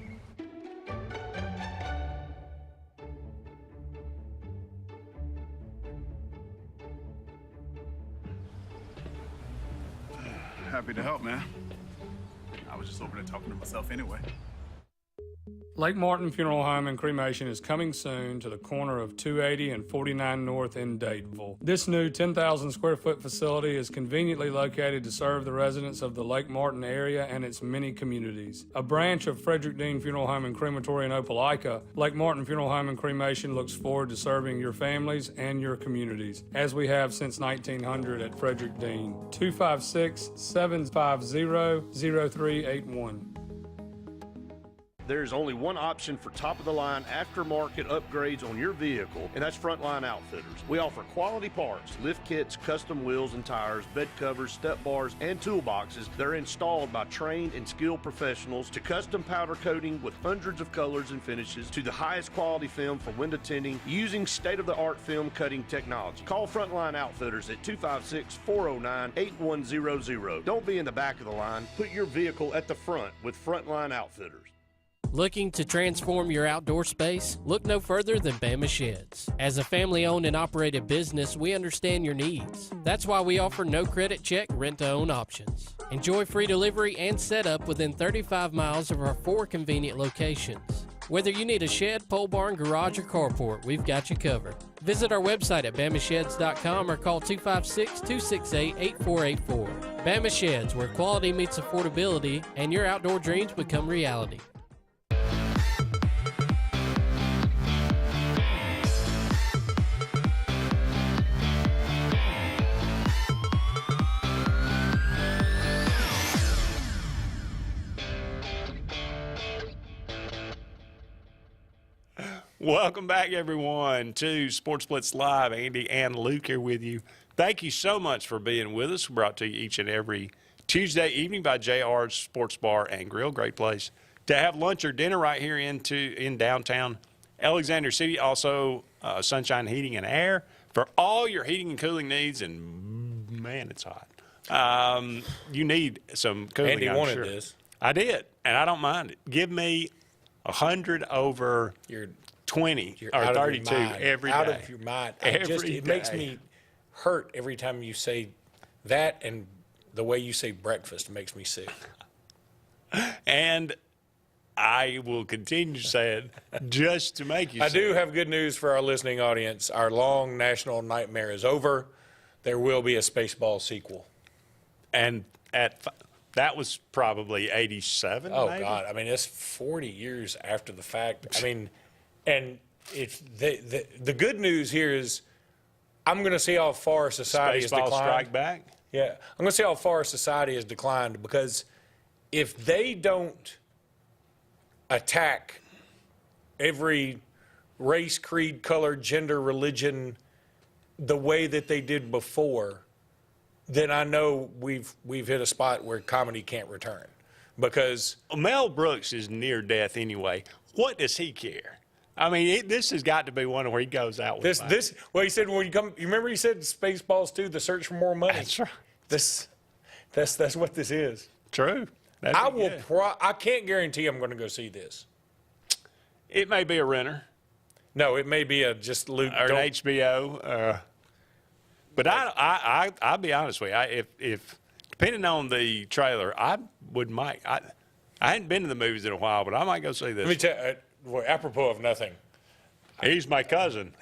Happy to help, man. I was just over there talking to myself anyway. Lake Martin Funeral Home and Cremation is coming soon to the corner of 280 and 49 North in Dadeville. This new 10,000 square foot facility is conveniently located to serve the residents of the Lake Martin area and its many communities. A branch of Frederick Dean Funeral Home and Crematory in Opelika, Lake Martin Funeral Home and Cremation looks forward to serving your families and your communities, as we have since 1900 at Frederick Dean. 256-750-0381. There's only one option for top-of-the-line aftermarket upgrades on your vehicle, and that's Frontline Outfitters. We offer quality parts, lift kits, custom wheels and tires, bed covers, step bars, and toolboxes that are installed by trained and skilled professionals, to custom powder coating with hundreds of colors and finishes, to the highest quality film for window tinting using state-of-the-art film cutting technology. Call Frontline Outfitters at 256-409-8100. Don't be in the back of the line. Put your vehicle at the front with Frontline Outfitters. Looking to transform your outdoor space? Look no further than Bama Sheds. As a family-owned and operated business, we understand your needs. That's why we offer no credit check, rent-to-own options. Enjoy free delivery and setup within 35 miles of our 4 convenient locations. Whether you need a shed, pole barn, garage, or carport, we've got you covered. Visit our website at bamasheds.com or call 256-268-8484. Bama Sheds, where quality meets affordability and your outdoor dreams become reality. Welcome back, everyone, to Sports Blitz Live. Andy and Luke here with you. Thank you so much for being with us. We're brought to you each and every Tuesday evening by JR's Sports Bar and Grill. Great place to have lunch or dinner right here in downtown Alexander City. Also, Sunshine Heating and Air for all your heating and cooling needs. And, man, it's hot. You need some cooling, Andy I'm wanted sure. this. I did, and I don't mind it. Give me 100 over your 20 or 32 every day. Out of your mind. It makes me hurt every time you say that, and the way you say breakfast makes me sick. And I will continue to say it just to make you I sick. do have good news for our listening audience. Our long national nightmare is over. There will be a Spaceball sequel. And that was probably 87, Oh, maybe? God. I mean, it's 40 years after the fact. I mean, and it's the good news here is I'm going to see how far society has Spaceball declined. Strike Back? Yeah. I'm going to see how far society has declined, because if they don't attack every race, creed, color, gender, religion the way that they did before, then I know we've hit a spot where comedy can't return. Because Mel Brooks is near death anyway. What does he care? I mean, this has got to be one where he goes out with this. Well, he said when you come. You remember he said Spaceballs 2, The Search for More Money. That's right. That's what this is. True. I can't guarantee I'm going to go see this. It may be a renter. No, it may be just Luke or an HBO. But I'll be honest with you. If depending on the trailer, I hadn't been to the movies in a while, but I might go see this. Let me tell you, apropos of nothing. He's my cousin.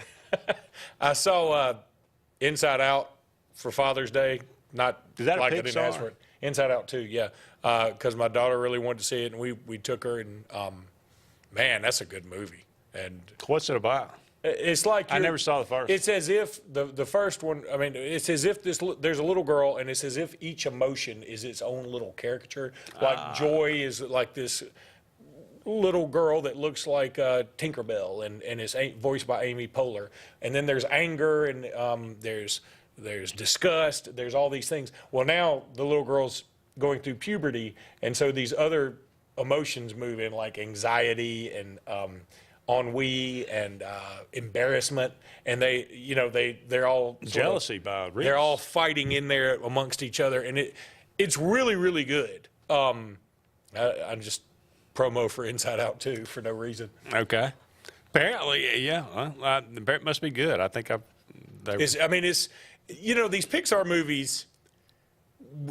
I saw Inside Out for Father's Day. Not Is that like a I didn't ask Pixar? for it. Inside Out 2, yeah. Because my daughter really wanted to see it, and we took her, and Man, that's a good movie. And what's it about? It's like I never saw the first. It's as if the first one. I mean, it's as if there's a little girl, and it's as if each emotion is its own little caricature. Like joy is like this little girl that looks like Tinkerbell, and is voiced by Amy Poehler. And then there's anger, and there's disgust. There's all these things. Well, now the little girl's going through puberty, and so these other emotions move in, like anxiety and ennui and embarrassment, and they're all jealousy by Reese. They're all fighting in there amongst each other, and it's really, really good. I'm just promo for Inside Out 2 for no reason. Okay. Apparently, yeah. Well, it must be good. I think it's these Pixar movies.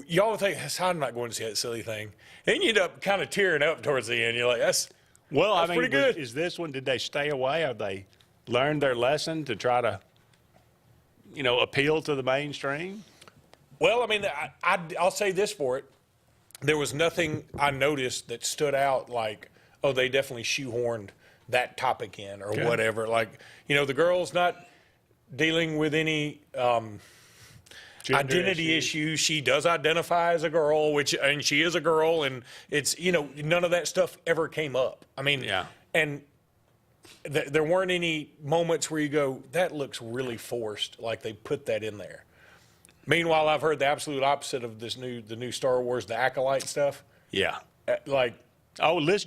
Y'all think, I'm not going to see that silly thing, and you end up kind of tearing up towards the end. You're like, that's pretty good. Is this one? Did they stay away? Have they learned their lesson to try to, appeal to the mainstream? Well, I mean, I'll say this for it. There was nothing I noticed that stood out like, oh, they definitely shoehorned that topic in or whatever. Like, the girl's not dealing with any identity issues. She does identify as a girl, and she is a girl, and it's, none of that stuff ever came up. I mean, and there weren't any moments where you go, that looks really forced, like they put that in there. Meanwhile, I've heard the absolute opposite of the new Star Wars, the Acolyte stuff. Yeah.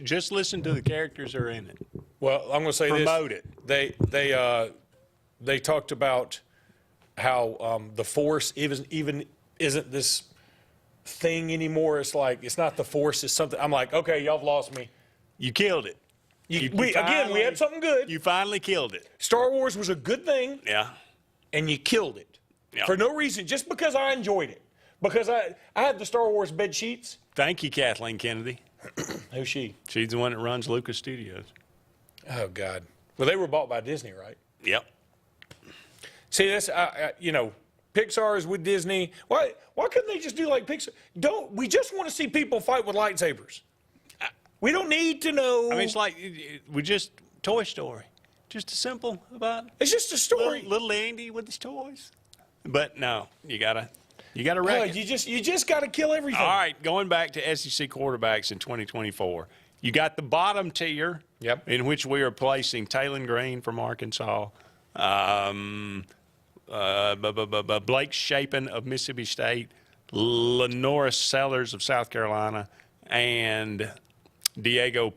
Just listen to the characters that are in it. Well, I'm going to say Promote this. They talked about how the Force even isn't this thing anymore. It's like, it's not the Force, it's something. I'm like, okay, y'all have lost me. You killed it. We had something good. You finally killed it. Star Wars was a good thing. Yeah. And you killed it. Yeah. For no reason, just because I enjoyed it. Because I had the Star Wars bed sheets. Thank you, Kathleen Kennedy. Who's she? She's the one that runs Lucas Studios. Oh, God. Well, they were bought by Disney, right? Yep. See, that's, Pixar is with Disney. Why couldn't they just do like Pixar? We just want to see people fight with lightsabers. We don't need to know. I mean, it's like, Toy Story. Just a simple about. It's just a story. Little Andy with his toys. But no, you gotta wreck it. You just gotta kill everything. All right, going back to SEC quarterbacks in 2024, you got the bottom tier, in which we are placing Taylon Green from Arkansas, Blake Shapen of Mississippi State, Lenora Sellers of South Carolina, and Diego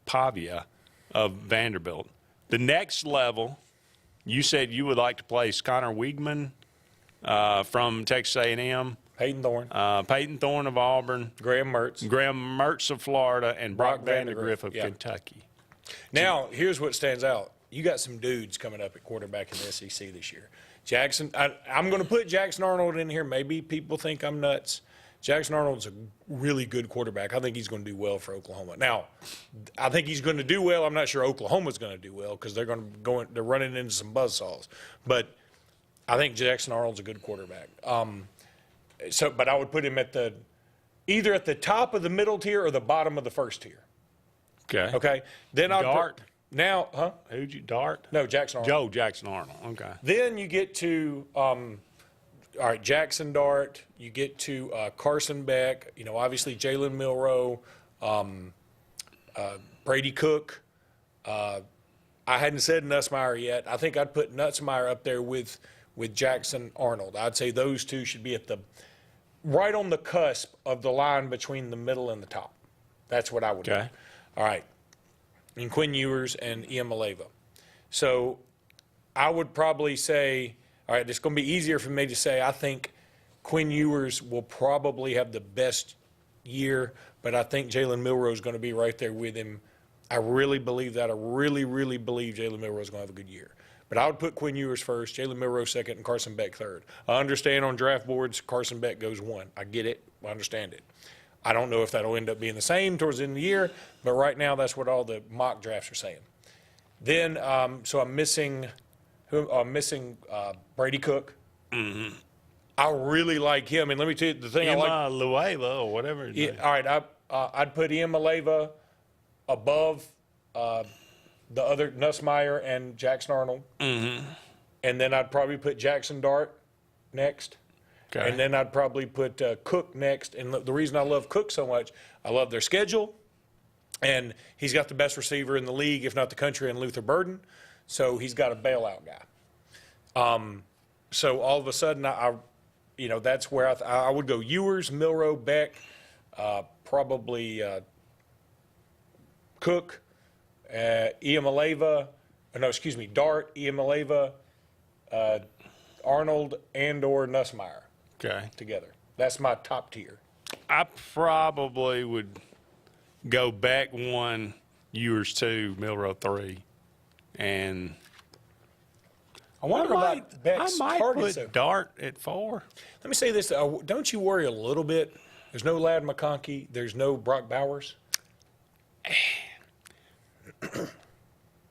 Pavia of Vanderbilt. The next level, you said you would like to place Connor Wiegman from Texas A&M. Peyton Thorne of Auburn. Graham Mertz of Florida. And Brock Vandegrift of Kentucky. Now, here's what stands out. You got some dudes coming up at quarterback in the SEC this year. Jackson, I'm going to put Jackson Arnold in here. Maybe people think I'm nuts. Jackson Arnold's a really good quarterback. I think he's going to do well for Oklahoma. Now, I think he's going to do well. I'm not sure Oklahoma's going to do well because they're running into some buzzsaws. But I think Jackson Arnold's a good quarterback. But I would put him either at the top of the middle tier or the bottom of the first tier. Okay. Okay. Then I'll Dart. Who'd you Dart? No, Jackson Arnold. Jackson Arnold. Okay. Then you get to all right, Jackson Dart. You get to Carson Beck. Obviously Jalen Milroe, Brady Cook. I hadn't said Nussmeier yet. I think I'd put Nussmeier up there with Jackson Arnold. I'd say those two should be right on the cusp of the line between the middle and the top. That's what I would do. All right. And Quinn Ewers and Iamaleava. So I would probably say, all right, it's going to be easier for me to say I think Quinn Ewers will probably have the best year, but I think Jalen Milroe is going to be right there with him. I really believe that. I really, really believe Jalen Milroe is going to have a good year. But I would put Quinn Ewers first, Jalen Milroe second, and Carson Beck third. I understand on draft boards Carson Beck goes one. I get it. I understand it. I don't know if that'll end up being the same towards the end of the year, but right now that's what all the mock drafts are saying. Then, so I'm missing Brady Cook. Mm-hmm. I really like him, and let me tell you the thing I like. Iamaleava or whatever. All right, I'd put Iamaleava above the other Nussmeier and Jackson Arnold. Mm-hmm. And then I'd probably put Jackson Dart next. Okay. And then I'd probably put Cook next. And the reason I love Cook so much, I love their schedule. And he's got the best receiver in the league, if not the country, in Luther Burden. So he's got a bailout guy. So all of a sudden, that's where I would go Ewers, Milroe, Beck, probably Cook, Dart, Iamaleava, Arnold, and/or Nussmeier. Okay. Together. That's my top tier. I probably would go Beck 1, Ewers 2, Milroe 3, and I wonder about Beck's I might targets. put Dart at 4. Let me say this: don't you worry a little bit? There's no Ladd McConkey. There's no Brock Bowers.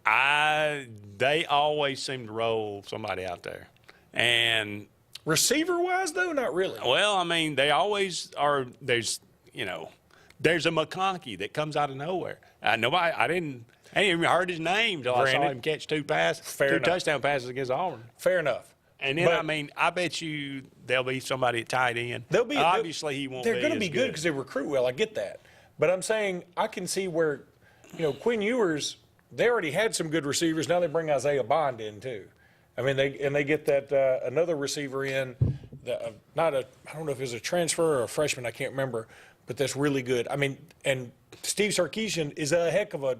They always seem to roll somebody out there, and receiver-wise, though, not really. Well, I mean, they always are. There's a McConkey that comes out of nowhere. I didn't even heard his name till I saw him catch two touchdown passes against Auburn. Fair enough. And then, I bet you there'll be somebody at tight end. Obviously, he won't be. They're going to be good because they recruit well. I get that. But I'm saying I can see where, Quinn Ewers, they already had some good receivers. Now they bring Isaiah Bond in, too. I mean, they get that another receiver in, I don't know if it was a transfer or a freshman, I can't remember, but that's really good. I mean, and Steve Sarkisian is a heck of a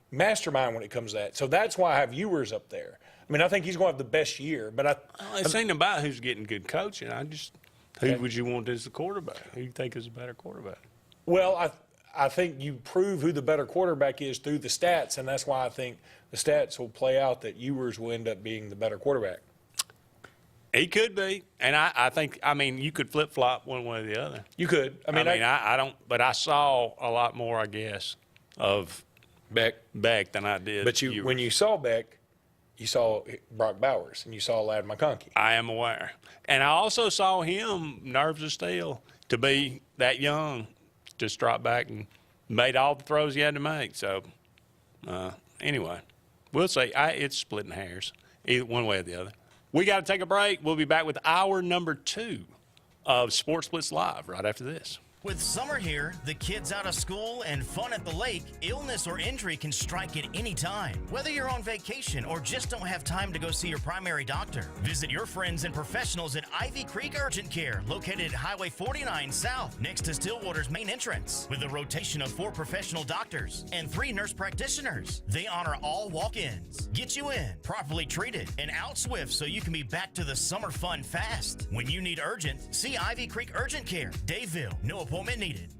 mastermind when it comes to that. So that's why I have Ewers up there. I mean, I think he's going to have the best year. But it's ain't about who's getting good coaching. Who would you want as the quarterback? Who do you think is a better quarterback? Well, I think you prove who the better quarterback is through the stats, and that's why I think the stats will play out that Ewers will end up being the better quarterback. He could be, and I think you could flip flop one way or the other. You could. I don't, but I saw a lot more, I guess, of Beck than I did. But when you saw Beck, you saw Brock Bowers and you saw Ladd McConkey. I am aware, and I also saw him nerves of steel to be that young, just drop back and made all the throws he had to make. So anyway, we'll see. It's splitting hairs, either one way or the other. We got to take a break. We'll be back with hour number 2 of Sports Blitz Live right after this. With summer here, the kids out of school, and fun at the lake, illness or injury can strike at any time. Whether you're on vacation or just don't have time to go see your primary doctor, visit your friends and professionals at Ivy Creek Urgent Care, located at Highway 49 South, next to Stillwater's main entrance. With a rotation of 4 professional doctors and 3 nurse practitioners, they honor all walk-ins, get you in, properly treated, and out swift so you can be back to the summer fun fast. When you need urgent, see Ivy Creek Urgent Care, Daveville. No appointment needed.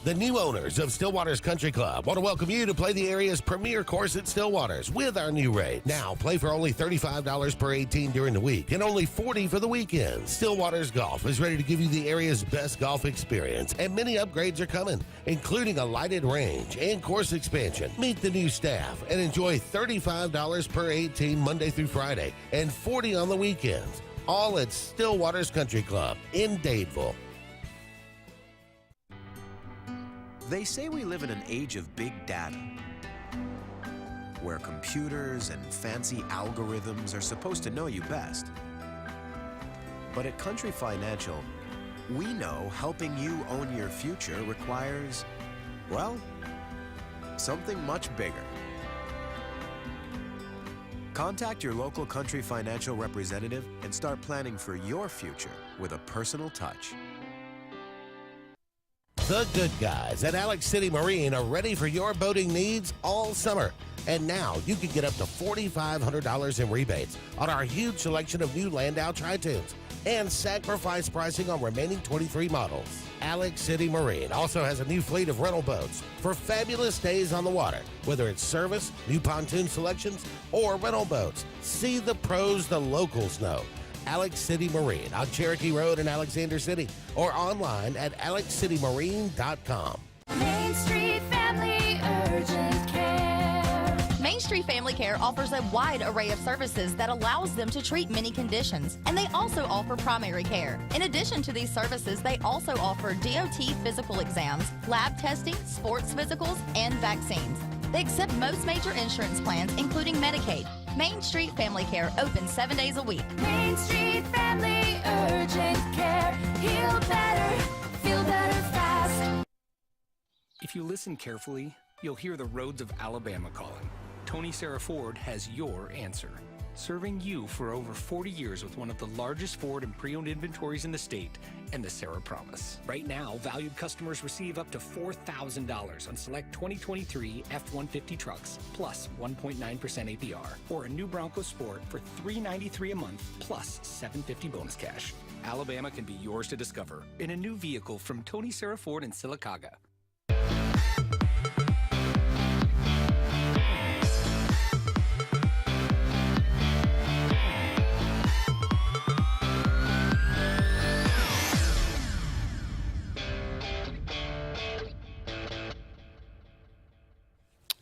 The new owners of Stillwater's Country Club want to welcome you to play the area's premier course at Stillwater's with our new rate. Now, play for only $35 per 18 during the week and only $40 for the weekends. Stillwater's Golf is ready to give you the area's best golf experience, and many upgrades are coming, including a lighted range and course expansion. Meet the new staff and enjoy $35 per 18 Monday through Friday and $40 on the weekends. All at Stillwater's Country Club in Dadeville. They say we live in an age of big data, where computers and fancy algorithms are supposed to know you best. But at Country Financial, we know helping you own your future requires, well, something much bigger. Contact your local Country Financial representative and start planning for your future with a personal touch. The good guys at Alex City Marine are ready for your boating needs all summer. And now you can get up to $4,500 in rebates on our huge selection of new Landau Tritoons and sacrifice pricing on remaining 23 models. Alex City Marine also has a new fleet of rental boats for fabulous days on the water, whether it's service, new pontoon selections, or rental boats. See the pros the locals know. Alex City Marine on Cherokee Road in Alexander City or online at alexcitymarine.com. Main Street Family Urgent Care. Main Street Family Care offers a wide array of services that allows them to treat many conditions, and they also offer primary care. In addition to these services, they also offer DOT physical exams, lab testing, sports physicals, and vaccines. They accept most major insurance plans, including Medicaid. Main Street Family Care, open 7 days a week. Main Street Family Urgent Care. Heal better, feel better fast. If you listen carefully, you'll hear the roads of Alabama calling. Tony Sarah Ford has your answer. Serving you for over 40 years with one of the largest Ford and pre-owned inventories in the state and the Sarah Promise. Right now, valued customers receive up to $4,000 on select 2023 F-150 trucks plus 1.9% APR, or a new Bronco Sport for $393 a month plus $750 bonus cash. Alabama can be yours to discover in a new vehicle from Tony Sarah Ford in Sylacauga.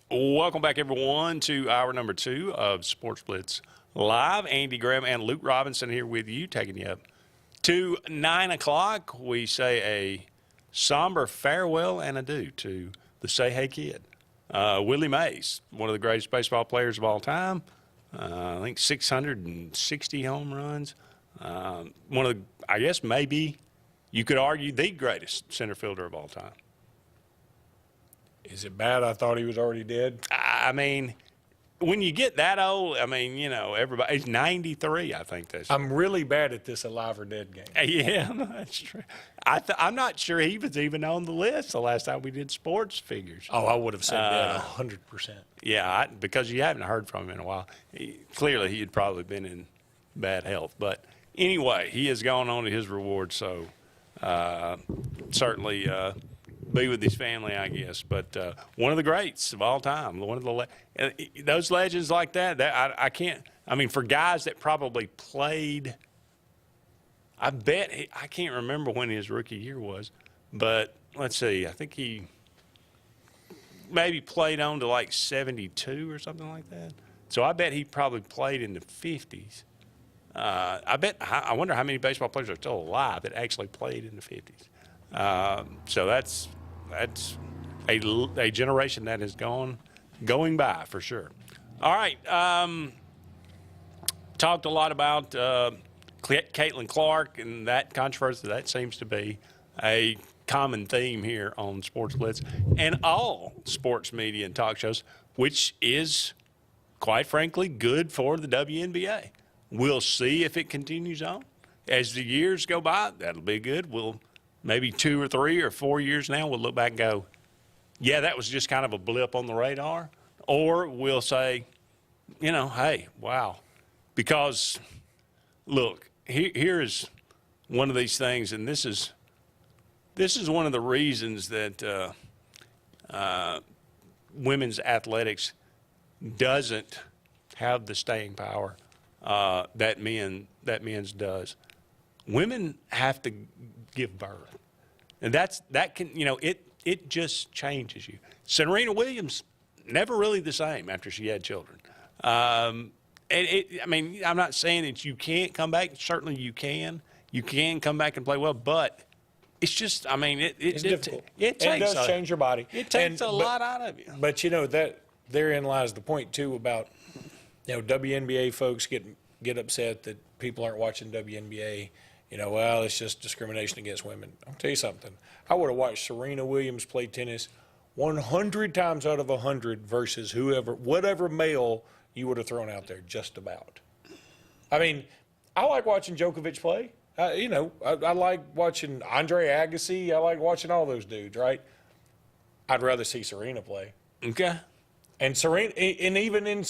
Welcome back, everyone, to hour number 2 of Sports Blitz Live. Andy Graham and Luke Robinson here with you, taking you up to 9 o'clock. We say a somber farewell and adieu to the Say Hey Kid. Willie Mays, one of the greatest baseball players of all time. I think 660 home runs. One of the, I guess maybe you could argue the greatest center fielder of all time. Is it bad? I thought he was already dead. I mean, when you get that old, I mean, you know, everybody. He's 93, I think. I'm really bad at this alive or dead game. Yeah, that's true. I'm not sure he was even on the list the last time we did sports figures. Oh, I would have said that 100%. Yeah, because you haven't heard from him in a while. Clearly, he had probably been in bad health. But anyway, he has gone on to his reward, so certainly be with his family, I guess. But one of the greats of all time, one of the those legends like that I can't. I mean, for guys that probably played, I bet I can't remember when his rookie year was, but let's see. I think he maybe played on to like 72 or something like that. So I bet he probably played in the 50s. I wonder how many baseball players are still alive that actually played in the 50s. So that's a generation that is going by for sure. All right, talked a lot about Caitlin Clark and that controversy. That seems to be a common theme here on Sports Blitz and all sports media and talk shows, which is, quite frankly, good for the WNBA. We'll see if it continues on. As the years go by, that'll be good. We'll maybe 2 or 3 or 4 years now, we'll look back and go, yeah, that was just kind of a blip on the radar. Or we'll say, you know, hey, wow. Because, look, here is one of these things, and this is one of the reasons that women's athletics doesn't have the staying power that men's does. Women have to give birth, and that can, you know, it just changes you. Serena Williams never really the same after she had children. I mean, I'm not saying that you can't come back. Certainly you can. You can come back and play well, but it's just, I mean, it's difficult. It does change your body. It takes a lot out of you. But you know that therein lies the point too about, you know, WNBA folks get upset that people aren't watching WNBA. You know, well, it's just discrimination against women. I'll tell you something. I would have watched Serena Williams play tennis 100 times out of 100 versus whatever male you would have thrown out there, just about. I mean, I like watching Djokovic play. You know, I like watching Andre Agassi. I like watching all those dudes, right? I'd rather see Serena play. Okay. And Serena, and even in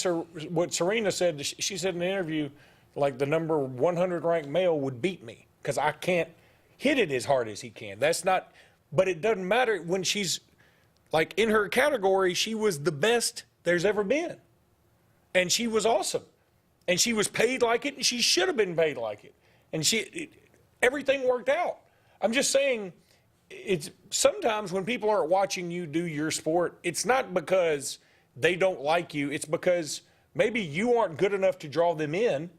what Serena said, she said in an interview, like the number 100 ranked male would beat me because I can't hit it as hard as he can. That's not, but it doesn't matter when she's like in her category, she was the best there's ever been. And she was awesome. And she was paid like it, and she should have been paid like it. And everything worked out. I'm just saying, it's sometimes when people aren't watching you do your sport, it's not because they don't like you. It's because maybe you aren't good enough to draw them in.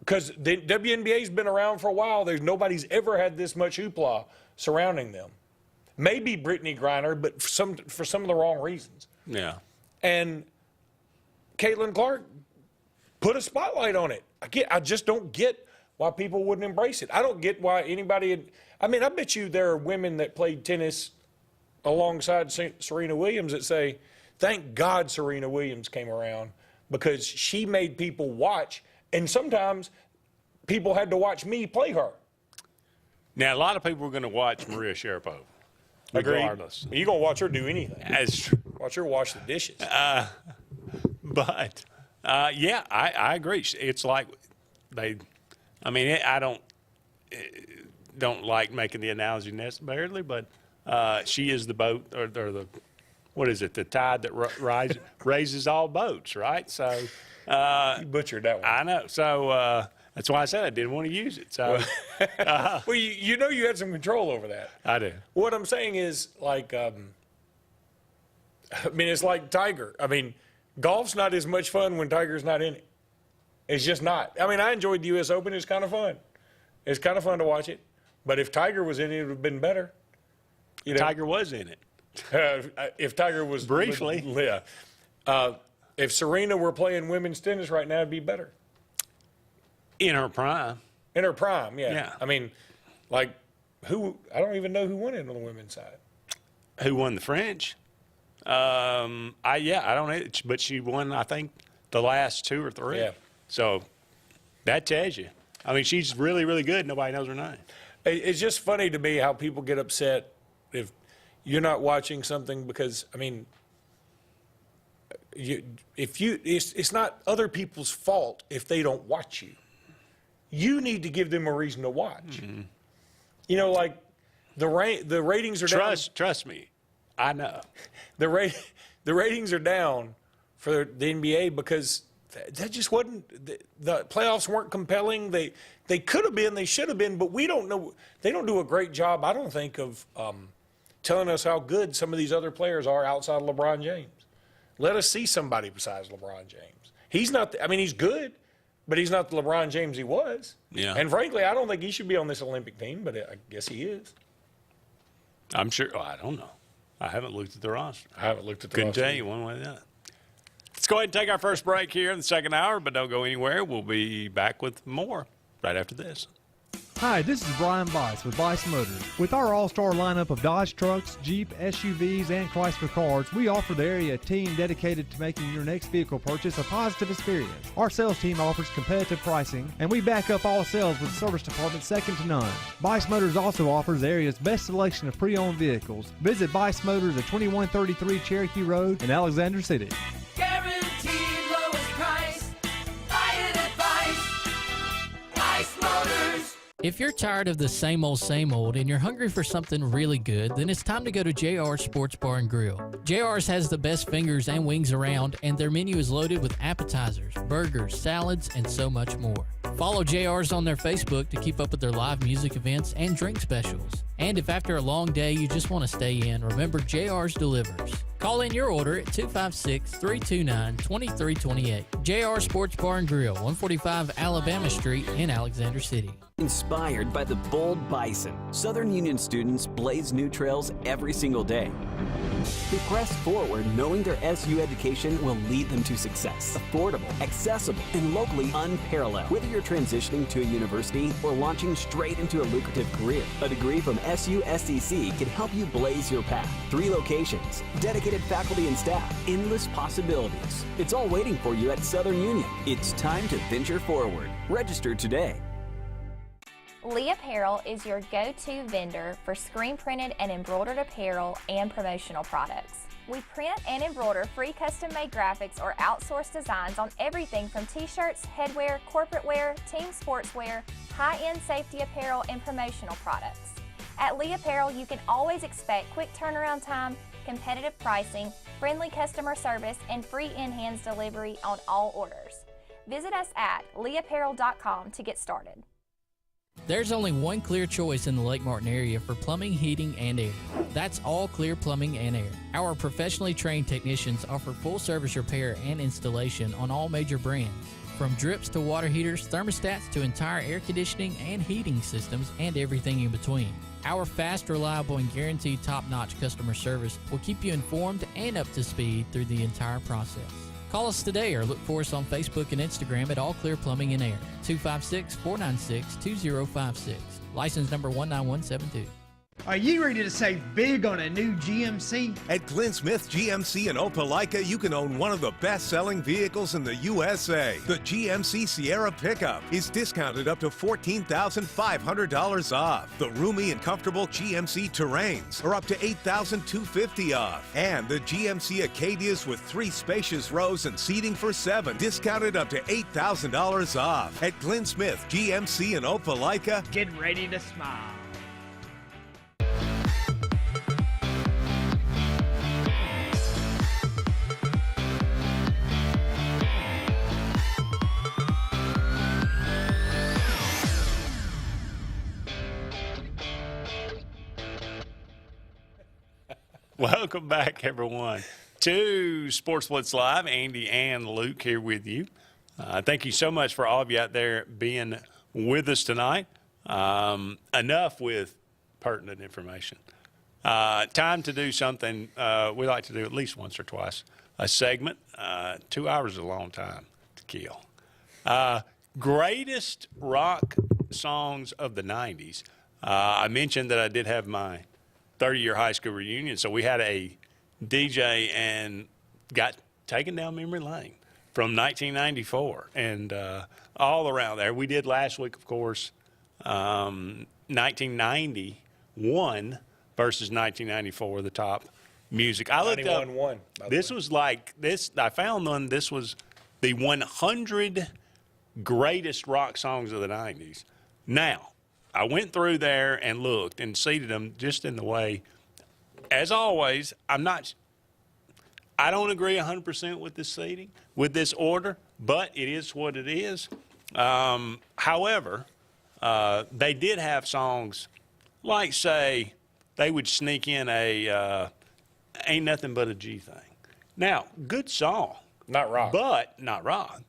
Because the WNBA's been around for a while. Nobody's ever had this much hoopla surrounding them. Maybe Brittany Griner, but for some of the wrong reasons. Yeah. And Caitlin Clark put a spotlight on it. I just don't get why people wouldn't embrace it. I don't get why anybody I bet you there are women that played tennis alongside Serena Williams that say, thank God Serena Williams came around because she made people watch, and sometimes people had to watch me play her. Now, a lot of people are going to watch Maria Sharapova, regardless. You're going to watch her do anything. That's true. Watch her wash the dishes. But, yeah, I agree. It's like I don't like making the analogy necessarily, but she is the boat or the, what is it, the tide that raises all boats, right? So you butchered that one. I know. So that's why I said I didn't want to use it. So well, you know you had some control over that. I do. What I'm saying is, like, it's like Tiger. Golf's not as much fun when Tiger's not in it. It's just not. I enjoyed the U.S. Open. It's kind of fun. It's kind of fun to watch it. But if Tiger was in it, it would have been better. Tiger was in it. If Tiger was briefly, if Serena were playing women's tennis right now, it'd be better. In her prime. In her prime, yeah. Who? I don't even know who won it on the women's side. Who won the French? I don't know, but she won, I think, the last 2 or 3. Yeah. So that tells you. She's really, really good. Nobody knows her name. It's just funny to me how people get upset if you're not watching something because, it's not other people's fault if they don't watch you. You need to give them a reason to watch. Mm-hmm. Like the ratings are down. Trust me, I know. The ratings are down for the NBA because that just wasn't the playoffs weren't compelling. They could have been, they should have been, but we don't know. They don't do a great job, I don't think, of telling us how good some of these other players are outside of LeBron James. Let us see somebody besides LeBron James. He's not. He's good, but he's not the LeBron James he was. Yeah. And frankly, I don't think he should be on this Olympic team, but I guess he is. I'm sure. I don't know. I haven't looked at the roster. I haven't looked at the roster. roster. Couldn't tell you one way or the other. Let's go ahead and take our first break here in the second hour, but don't go anywhere. We'll be back with more right after this. Hi, this is Brian Bice with Bice Motors. With our all-star lineup of Dodge trucks, Jeep, SUVs, and Chrysler cars, we offer the area team dedicated to making your next vehicle purchase a positive experience. Our sales team offers competitive pricing, and we back up all sales with a service department second to none. Bice Motors also offers the area's best selection of pre-owned vehicles. Visit Bice Motors at 2133 Cherokee Road in Alexander City. Guaranteed lowest price. Buy it at Bice Motors. If you're tired of the same old and you're hungry for something really good, then it's time to go to JR's Sports Bar and Grill. JR's has the best fingers and wings around, and their menu is loaded with appetizers, burgers, salads, and so much more. Follow JR's on their Facebook to keep up with their live music events and drink specials. And if after a long day you just want to stay in, remember JR's delivers. Call in your order at 256-329-2328. JR Sports Bar and Grill, 145 Alabama Street in Alexander City. Inspired by the bold bison, Southern Union students blaze new trails every single day. They press forward knowing their SU education will lead them to success. Affordable, accessible, and locally unparalleled. Whether you're transitioning to a university or launching straight into a lucrative career, a degree from SU SEC can help you blaze your path. 3 locations, dedicated faculty and staff, endless possibilities. It's all waiting for you at Southern Union. It's time to venture forward. Register today. Lee Apparel is your go-to vendor for screen-printed and embroidered apparel and promotional products. We print and embroider free custom-made graphics or outsourced designs on everything from t-shirts, headwear, corporate wear, team sportswear, high-end safety apparel, and promotional products. At Lee Apparel, you can always expect quick turnaround time, competitive pricing, friendly customer service, and free in-hands delivery on all orders. Visit us at leeapparel.com to get started. There's only one clear choice in the Lake Martin area for plumbing, heating, and air. That's All Clear Plumbing and Air. Our professionally trained technicians offer full service repair and installation on all major brands. From drips to water heaters, thermostats to entire air conditioning and heating systems, and everything in between. Our fast, reliable, and guaranteed top-notch customer service will keep you informed and up to speed through the entire process. Call us today or look for us on Facebook and Instagram at All Clear Plumbing and Air, 256-496-2056. License number 19172. Are you ready to save big on a new GMC? At Glenn Smith GMC in Opelika, you can own one of the best-selling vehicles in the USA. The GMC Sierra pickup is discounted up to $14,500 off. The roomy and comfortable GMC Terrains are up to $8,250 off. And the GMC Acadias with 3 spacious rows and seating for 7, discounted up to $8,000 off. At Glenn Smith GMC in Opelika, Get ready to smile. Welcome back, everyone, to Sports Blitz Live. Andy and Luke here with you. Thank you so much for all of you out there being with us tonight. Enough with pertinent information. Time to do something we like to do at least once or twice, a segment. 2 hours is a long time to kill. Greatest rock songs of the 90s. I mentioned that I did have my 30-year high school reunion, so we had a DJ and got taken down memory lane from 1994 and all around there. We did last week, of course, 1991 versus 1994, the top music. I looked up. 91-1. This was like this. I found one. This was the 100 greatest rock songs of the 90s. Now, I went through there and looked and seeded them just in the way. As always, I don't agree 100% with this seeding, with this order, but it is what it is. However, they did have songs like, say, they would sneak in a Ain't Nothing But a G Thing. Now, good song. Not rock. But not rock.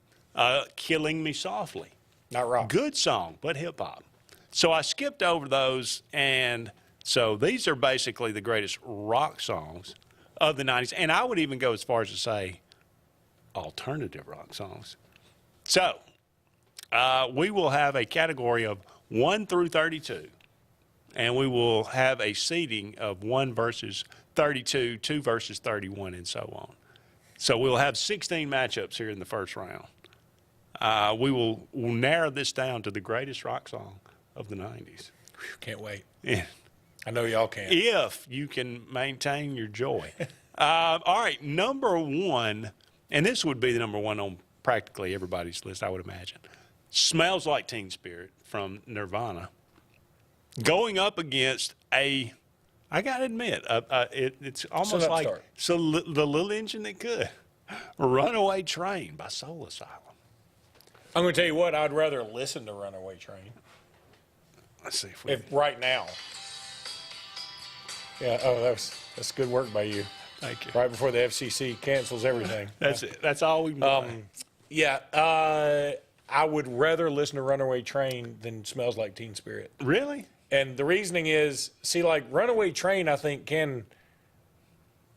Killing Me Softly. Not rock. Good song, but hip-hop. So I skipped over those, and so these are basically the greatest rock songs of the 90s. And I would even go as far as to say alternative rock songs. So we will have a category of 1 through 32, and we will have a seeding of 1 versus 32, 2 versus 31, and so on. So we'll have 16 matchups here in the first round. We'll narrow this down to the greatest rock song of the 90s. Can't wait. Yeah. I know y'all can. If you can maintain your joy. All right, number 1, and this would be the number 1 on practically everybody's list, I would imagine. Smells Like Teen Spirit from Nirvana. Going up against I got to admit, it's almost like the little engine that could. Runaway Train by Soul Asylum. I'm going to tell you what, I'd rather listen to Runaway Train. Let's see if right now. Yeah, that's good work by you. Thank you. Right before the FCC cancels everything. That's it. That's all we can Yeah, I would rather listen to Runaway Train than Smells Like Teen Spirit. Really? And the reasoning is, see, like Runaway Train, I think can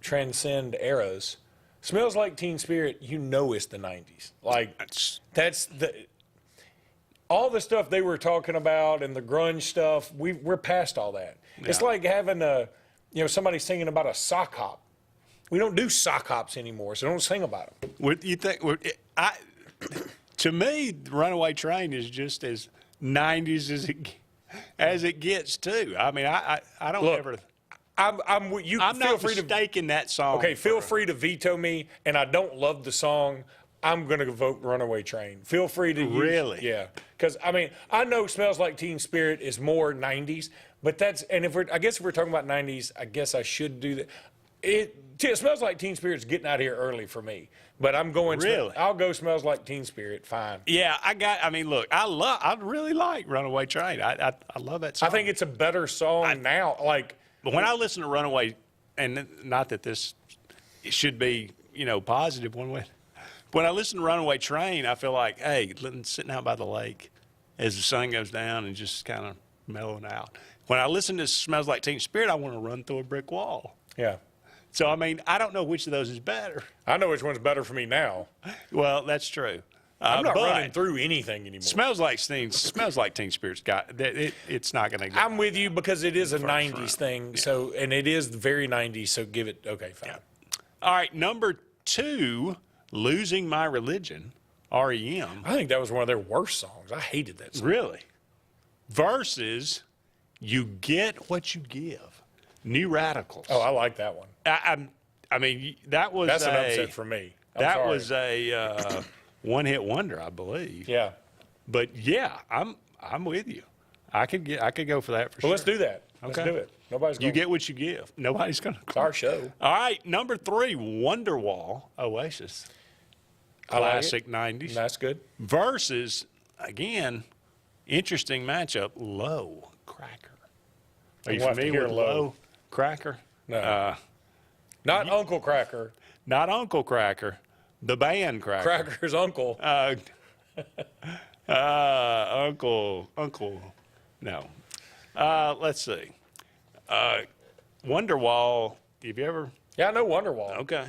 transcend eras. Smells Like Teen Spirit, it's the 90s. Like that's all the stuff they were talking about and the grunge stuff. We're past all that. Yeah. It's like having somebody singing about a sock hop. We don't do sock hops anymore, so don't sing about them. What you think? To me, Runaway Train is just as 90s as it gets too. I mean, I don't ever. I'm not mistaking that song. Okay, feel free to veto me, and I don't love the song. I'm going to vote Runaway Train. Feel free to Really? Yeah. Because, I mean, I know Smells Like Teen Spirit is more 90s, but if we're talking about 90s, I guess I should do that. It Smells Like Teen Spirit's getting out of here early for me. But I'm going, Really? I'll go Smells Like Teen Spirit, fine. Yeah, look, I really like Runaway Train. I love that song. I think it's a better song now. But when I listen to Runaway, and not that this should be, positive one way. When I listen to Runaway Train, I feel like, hey, sitting out by the lake as the sun goes down and just kind of mellowing out. when I listen to Smells Like Teen Spirit, I want to run through a brick wall. Yeah. So, I mean, I don't know which of those is better. I know which one's better for me now. Well, that's true. I'm not running through anything anymore. Smells Like Teen Spirit's got it's not going to go. I'm with you because it is a 90s thing. Yeah. So, and it is very 90s. So give it, okay, fine. Yeah. All right, number 2, Losing My Religion, REM. I think that was one of their worst songs. I hated that song. Really? Versus You Get What You Give, New Radicals. Oh, I like that one. I mean, that's an upset for me. That was a one-hit wonder, I believe. Yeah. But yeah, I'm with you. I could go for that for sure. Well, let's do that. Let's Okay. do it. Nobody's going You get what you give. Nobody's going to. It's our show. All right, number 3, Wonderwall, Oasis. Classic 90s. That's good. Versus, again, interesting matchup, Low Cracker. Are you We'll have to familiar hear with Low. Low Cracker? No. Not Uncle Cracker. Not Uncle Cracker. The band Cracker. Cracker's uncle. Uncle. No. Let's see. Wonderwall. Have you ever? Yeah, I know Wonderwall. Okay.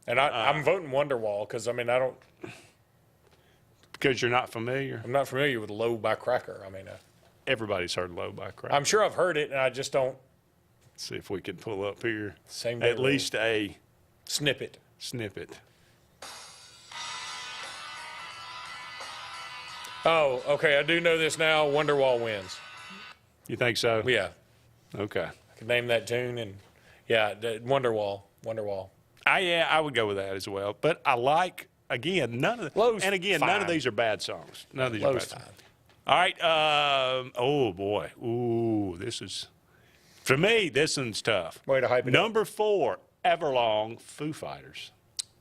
And I'm voting Wonderwall because, I mean, I don't. Because you're not familiar? I'm not familiar with Low by Cracker. I mean, Everybody's heard Low by Cracker. I'm sure I've heard it, and I just don't. Let's see if we can pull up here. Same day At least a snippet. Oh, okay. I do know this now. Wonderwall wins. You think so? Yeah. Okay. I can name that tune, and yeah, Wonderwall. I would go with that as well. But I like, again, none of these are bad songs. None of these are bad songs. All right. Oh boy. Ooh, this is, for me, this one's tough. Way to hype it up. Number 4, Everlong, Foo Fighters.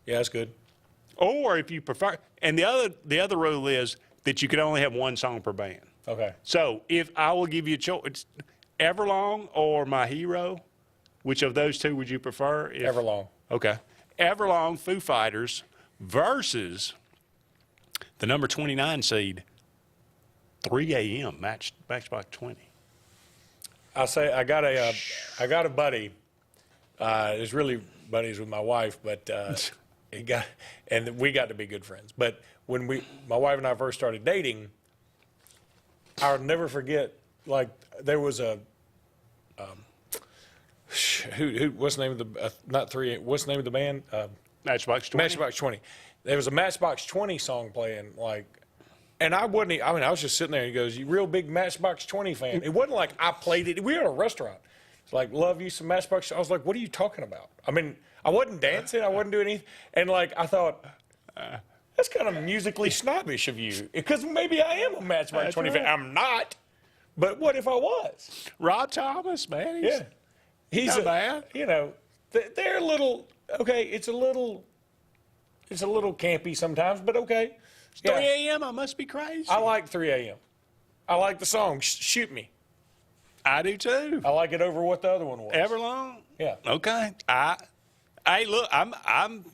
Yeah, that's good. Or if you prefer, and the other rule is that you can only have one song per band. Okay. So if I will give you a choice, Everlong or My Hero, which of those two would you prefer? Everlong. Okay. Everlong, Foo Fighters versus the number 29 seed, 3 a.m. Matchbox 20. I got a buddy. Is really buddies with my wife, but we got to be good friends. But when my wife and I first started dating, I'll never forget. Like there was a what's the name of the not 3? What's the name of the band? Matchbox 20. Matchbox 20. There was a Matchbox 20 song playing, like, and I wasn't. I mean, I was just sitting there. And he goes, "You real big Matchbox 20 fan?" It wasn't like I played it. We were at a restaurant. It's like, "Love you some Matchbox." I was like, "What are you talking about?" I mean, I wasn't dancing. I wasn't doing anything. And like, I thought, that's kind of musically snobbish of you, because maybe I am a Matchbox 20 fan. I'm not. But what if I was? Rob Thomas, man. He's not bad. You know, they're a little, okay, it's a little campy sometimes, but okay. It's 3 a.m., I must be crazy. I like 3 a.m. I like the song, Shoot Me. I do too. I like it over what the other one was. Everlong? Yeah. Okay. Hey, look, I'm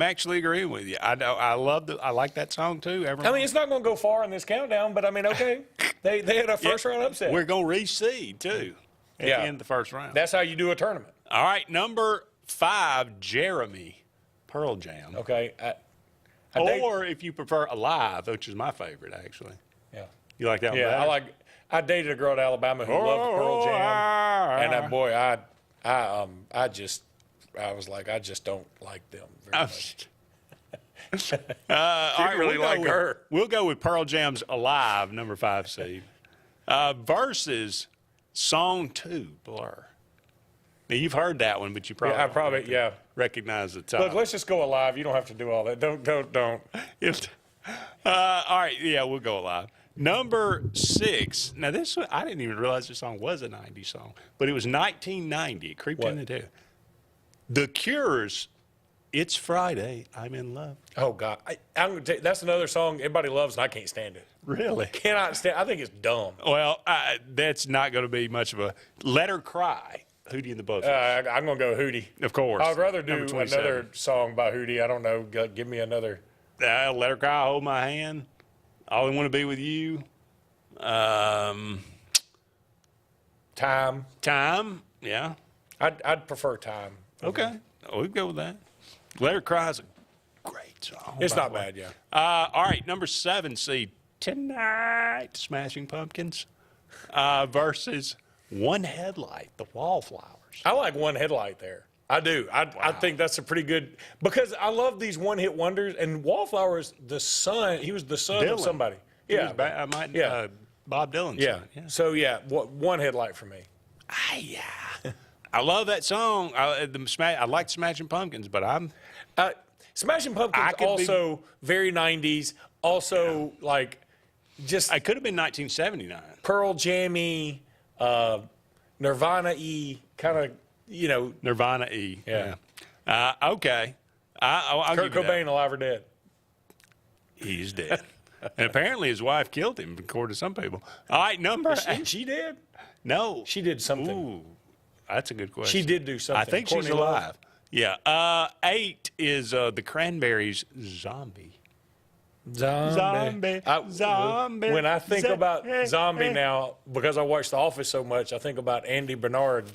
actually agreeing with you. I like that song too. Everlong. I mean, it's not going to go far in this countdown, but I mean, okay. They had a first round upset. We're going to reseed too at the end of the first round. That's how you do a tournament. All right, number 5, Jeremy, Pearl Jam. Okay. Or if you prefer Alive, which is my favorite actuing. Yeah. You like that one Yeah, better? I dated a girl at Alabama who loved Pearl Jam, and boy, I was like, I just don't like them very much. All right, really like her. We'll go with Pearl Jam's Alive, number 5 seed, versus Song 2, Blur. Now, you've heard that one, but you probably don't recognize the title. Look, let's just go Alive. You don't have to do all that. Don't. All right, yeah, we'll go Alive. Number 6. Now, this one, I didn't even realize this song was a 90s song, but it was 1990. It creeped in the tail. The Cure's It's Friday, I'm in Love. Oh, God. That's another song everybody loves, and I can't stand it. Really? Cannot stand. I think it's dumb. Well, that's not going to be much of a Let Her Cry. Hootie and the Blowfish. I'm going to go Hootie. Of course. I'd rather do another song by Hootie. I don't know. Give me another. Let Her Cry, Hold My Hand. All I Want to Be With You. Time. Time, yeah. I'd prefer Time. Okay, we'd go with that. Let Her Cry is a great song. It's by not the way. bad, yeah. All right, number 7 seed, Tonight, Smashing Pumpkins versus One Headlight, the Wallflowers. I like One Headlight there. I do. I think that's a pretty good, because I love these one-hit wonders. And Wallflowers, he was the son of somebody. Yeah, Bob Dylan's yeah. son. Yeah. So yeah, One Headlight for me. I love that song. I like Smashing Pumpkins, but Smashing Pumpkins also very 90s. Also like just. It could have been 1979. Pearl Jammy, Nirvana-y, kind of, Nirvana-y. Yeah. Okay. I'll Kurt give you Cobain, alive or dead? He's dead. And apparently his wife killed him, according to some people. All right, number 8. She did? No. She did something. Ooh, that's a good question. She did do something. I think she's Courtney Love? alive. Yeah. 8 is the Cranberries' Zombie. Zombie. When I think about Zombie now, because I watch The Office so much, I think about Andy Bernard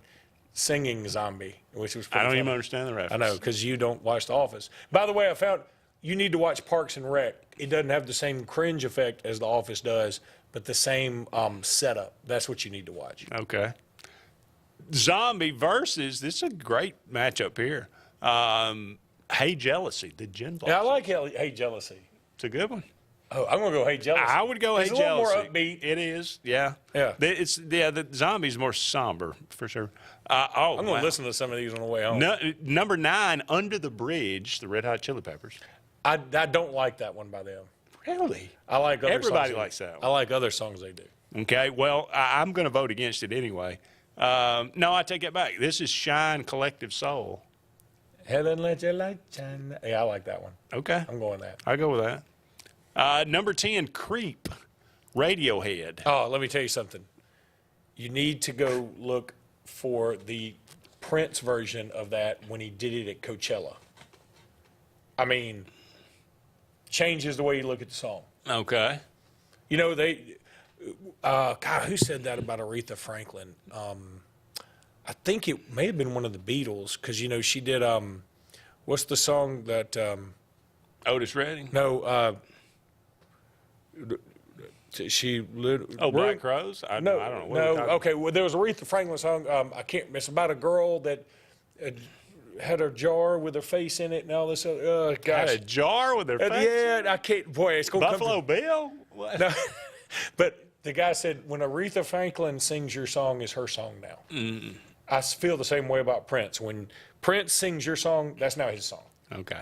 singing Zombie, which was pretty I don't funny. even understand the reference. I know, because you don't watch The Office. By the way, I found you need to watch Parks and Rec. It doesn't have the same cringe effect as The Office does, but the same setup. That's what you need to watch. Okay. Zombie versus, this is a great matchup here. Hey Jealousy, the Gin Blossom. Yeah, I like Hey Jealousy. It's a good one. Oh, I'm going to go Hey Jealousy. I would go It's Hey a little Jealousy. more upbeat. It is, yeah. Yeah. The Zombie's more somber, for sure. I'm going to listen to some of these on the way home. Number 9, Under the Bridge, the Red Hot Chili Peppers. I don't like that one by them. Really? I like other Everybody songs. likes that one. I like other songs they do. Okay, well, I'm going to vote against it anyway. No, I take it back. This is Shine Collective Soul. Heaven let your light shine. Yeah, I like that one. Okay. I'm going that. I'll go with that. Number 10, Creep, Radiohead. Oh, let me tell you something. You need to go look for the Prince version of that when he did it at Coachella. I mean, changes the way you look at the song. Okay. You know, God, who said that about Aretha Franklin? I think it may have been one of the Beatles, because, she did, what's the song that... Otis Redding? No, Black Crows? I don't know. No, okay, well, there was a Aretha Franklin song, it's about a girl that had a jar with her face in it and all this other, gosh. Had a jar with her face? Yeah, I can't, boy, it's going to come Buffalo Bill? What? No, but the guy said, when Aretha Franklin sings your song, is her song now. Mm. I feel the same way about Prince. When Prince sings your song, that's now his song. Okay.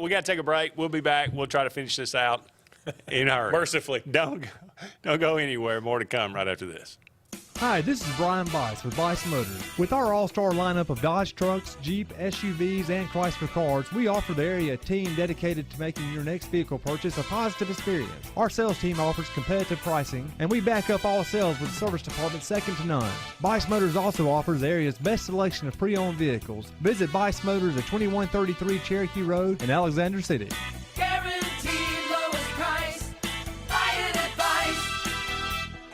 We got to take a break. We'll be back. We'll try to finish this out in a hurry. Mercifully. Don't go anywhere. More to come right after this. Hi, this is Brian Bice with Bice Motors. With our all-star lineup of Dodge trucks, Jeep, SUVs, and Chrysler cars, we offer the area team dedicated to making your next vehicle purchase a positive experience. Our sales team offers competitive pricing, and we back up all sales with a service department second to none. Bice Motors also offers the area's best selection of pre-owned vehicles. Visit Bice Motors at 2133 Cherokee Road in Alexander City. Guaranteed lowest price. Buy it at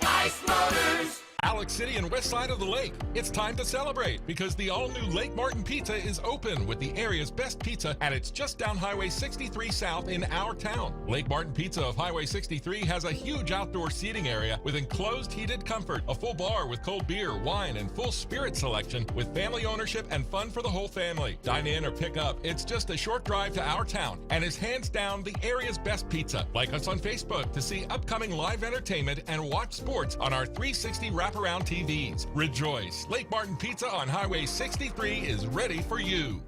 Bice Motors. Alex City and west side of the lake. It's time to celebrate because the all-new Lake Martin Pizza is open with the area's best pizza, and it's just down Highway 63 South in our town. Lake Martin Pizza of Highway 63 has a huge outdoor seating area with enclosed heated comfort, a full bar with cold beer, wine, and full spirit selection with family ownership and fun for the whole family. Dine in or pick up. It's just a short drive to our town and is hands down the area's best pizza. Like us on Facebook to see upcoming live entertainment and watch sports on our 360 wraparound TVs. Rejoice! Lake Martin Pizza on Highway 63 is ready for you.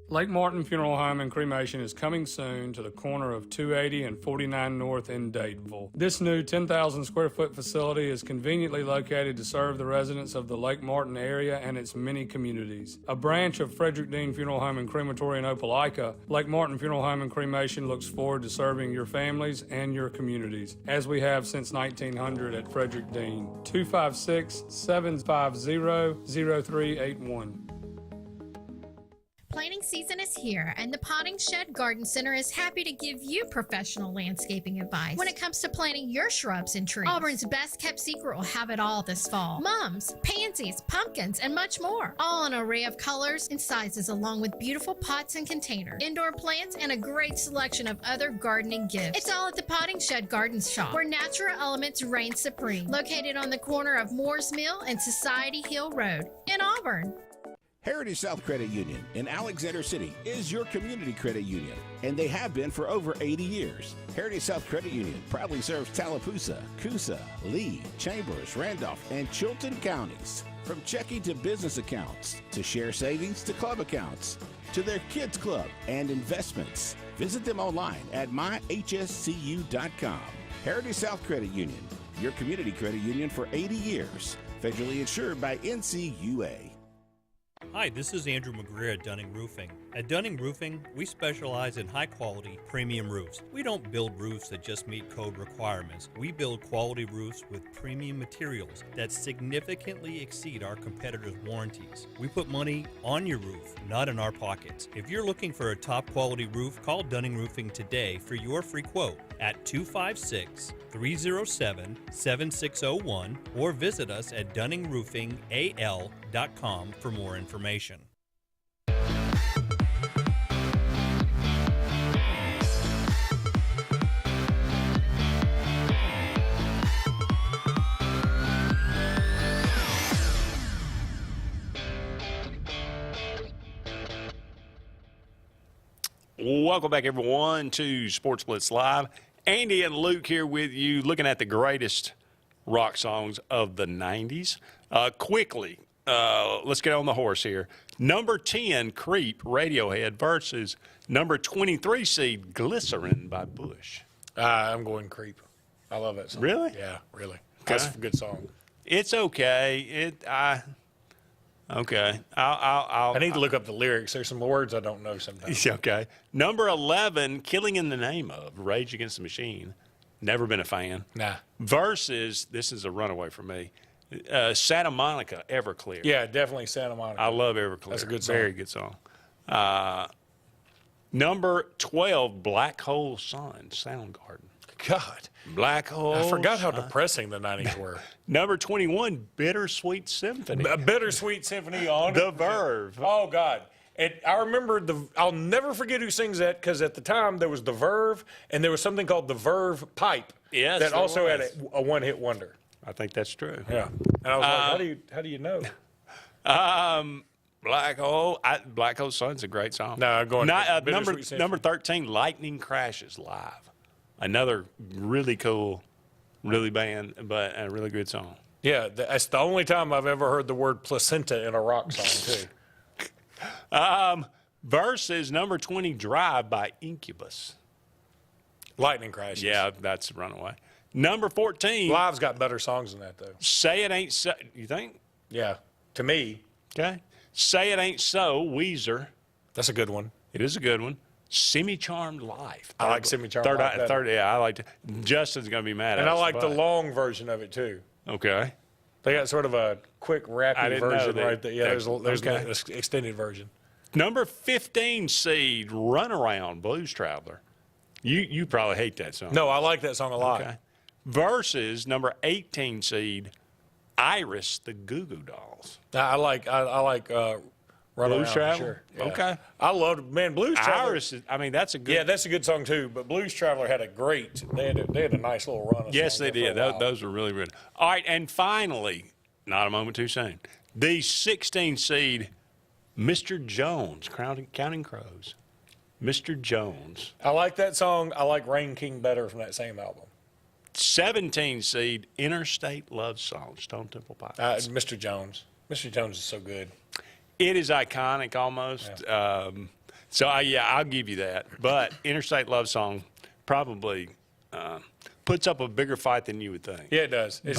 Lake Martin Funeral Home and Cremation is coming soon to the corner of 280 and 49 North in Daytonville. This new 10,000 square foot facility is conveniently located to serve the residents of the Lake Martin area and its many communities. A branch of Frederick Dean Funeral Home and Crematory in Opelika, Lake Martin Funeral Home and Cremation looks forward to serving your families and your communities, as we have since 1900 at Frederick Dean. 256-750-0381. Planting season is here, and the Potting Shed Garden Center is happy to give you professional landscaping advice when it comes to planting your shrubs and trees. Auburn's best kept secret will have it all this fall. Mums, pansies, pumpkins, and much more. All an array of colors and sizes, along with beautiful pots and containers, indoor plants, and a great selection of other gardening gifts. It's all at the Potting Shed Garden Shop, where natural elements reign supreme. Located on the corner of Moore's Mill and Society Hill Road in Auburn. Heritage South Credit Union in Alexander City is your community credit union, and they have been for over 80 years. Heritage South Credit Union proudly serves Tallapoosa, Coosa, Lee, Chambers, Randolph, and Chilton counties. From checking to business accounts, to share savings to club accounts, to their kids club and investments. Visit them online at myhscu.com. Heritage South Credit Union, your community credit union for 80 years. Federally insured by NCUA. Hi, this is Andrew McGreer at Dunning Roofing. At Dunning Roofing, we specialize in high-quality, premium roofs. We don't build roofs that just meet code requirements. We build quality roofs with premium materials that significantly exceed our competitors' warranties. We put money on your roof, not in our pockets. If you're looking for a top-quality roof, call Dunning Roofing today for your free quote at 256-307-7601 or visit us at dunningroofingal.com for more information. Welcome back, everyone, to Sports Blitz Live. Andy and Luke here with you, looking at the greatest rock songs of the 90s. Quickly, let's get on the horse here. Number 10, Creep, Radiohead, versus number 23 seed, Glycerin by Bush. I'm going Creep. I love that song. Really? Yeah, really. Okay. That's a good song. It's okay. Okay. I need to look up the lyrics. There's some words I don't know sometimes. Okay. Number 11, Killing in the Name of, Rage Against the Machine. Never been a fan. Nah. Versus, this is a runaway for me, Santa Monica, Everclear. Yeah, definitely Santa Monica. I love Everclear. That's a good song. Very good song. Number 12, Black Hole Sun, Soundgarden. God. Black Hole I forgot how Sun. depressing the 90s were. Number 21, Bittersweet Symphony. A Bittersweet Symphony on The Verve. Oh, God. And I remember I'll never forget who sings that, because at the time there was The Verve, and there was something called the Verve Pipe. Yes, that there also was. had a one-hit wonder. I think that's true. Yeah. And I was like, how do you know? Black Hole Sun's a great song. No, I'm going number 13, Lightning Crashes Live. Another really cool, really band, but a really good song. Yeah, that's the only time I've ever heard the word placenta in a rock song, too. Versus number 20, Drive by Incubus. Lightning Crashes. Yeah, that's a runaway. Number 14. Live's got better songs than that, though. Say It Ain't So. You think? Yeah, to me. Okay. Say It Ain't So, Weezer. That's a good one. It is a good one. Semi-Charmed Life. I like Semi-Charmed Life. Yeah, I like it. Justin's going to be mad at us. And I like the long version of it, too. Okay. They got sort of a quick, rappy version right there. Yeah, there's okay. an extended version. Number 15 seed, Runaround, Blues Traveler. You probably hate that song. No, I like that song a lot. Okay. Versus number 18 seed, Iris, the Goo Goo Dolls. I like Blues Traveler? Sure. Yeah. Okay. I loved, Blues Traveler. Iris, that's a good. Yeah, that's a good song too. But Blues Traveler had they had a nice little run. Yes, they did. Those were really good. All right, and finally, not a moment too soon, the 16 seed, Mr. Jones, Counting Crows. Mr. Jones. I like that song. I like Rain King better from that same album. 17 seed, Interstate Love Song, Stone Temple Pilots. Mr. Jones. Mr. Jones is so good. It is iconic almost. Yeah. I'll give you that. But Interstate Love Song probably puts up a bigger fight than you would think. Yeah, it does. I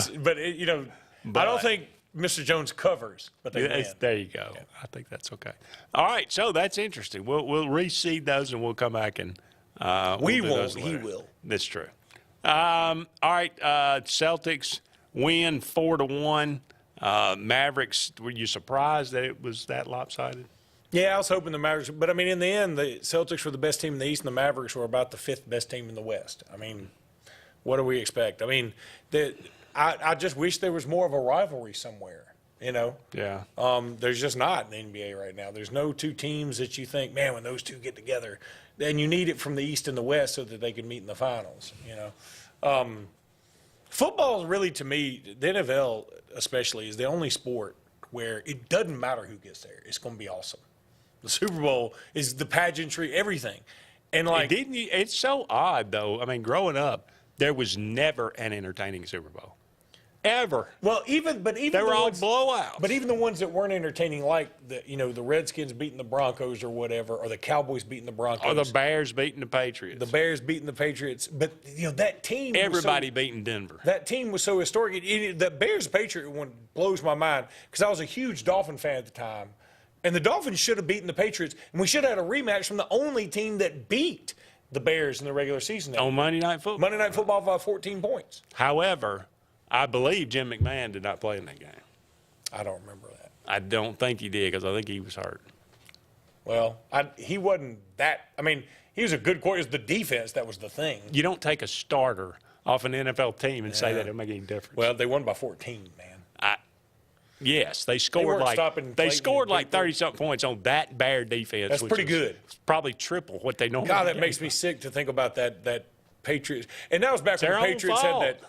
don't think Mr. Jones covers, but they can. There you go. Yeah. I think that's okay. All right, so that's interesting. We'll reseed those and we'll come back and we won't. He will. That's true. All right, Celtics win 4-1. Mavericks. Were you surprised that it was that lopsided? Yeah, I was hoping the Mavericks, but I mean, in the end, the Celtics were the best team in the East, and the Mavericks were about the 5th best team in the West. I mean, what do we expect? I mean, I just wish there was more of a rivalry somewhere. You know? Yeah. There's just not in the NBA right now. There's no two teams that you think, man, when those two get together, and you need it from the East and the West so that they can meet in the finals. You know, football is really, to me, the NFL especially is the only sport where it doesn't matter who gets there. It's going to be awesome. The Super Bowl is the pageantry, everything. And like, it's so odd though. I mean, growing up, there was never an entertaining Super Bowl. Ever. Well, they were all blowouts. But even the ones that weren't entertaining, like the Redskins beating the Broncos or whatever, or the Cowboys beating the Broncos, or the Bears beating the Patriots. The Bears beating the Patriots. But that team, everybody beating Denver. That team was so historic. The Bears Patriot one blows my mind because I was a huge Dolphin fan at the time, and the Dolphins should have beaten the Patriots, and we should have had a rematch from the only team that beat the Bears in the regular season. On Monday Night Football. Monday Night Football by 14 points. However, I believe Jim McMahon did not play in that game. I don't remember that. I don't think he did because I think he was hurt. Well, he wasn't that. I mean, he was a good quarterback. It was the defense that was the thing. You don't take a starter off an NFL team and say that it'll make any difference. Well, they won by 14, man. Yes, they scored like 30-something points on that Bear defense. That's pretty good. Probably triple what they normally. God, that makes me sick to think about that Patriots. And that was back when the Patriots had that.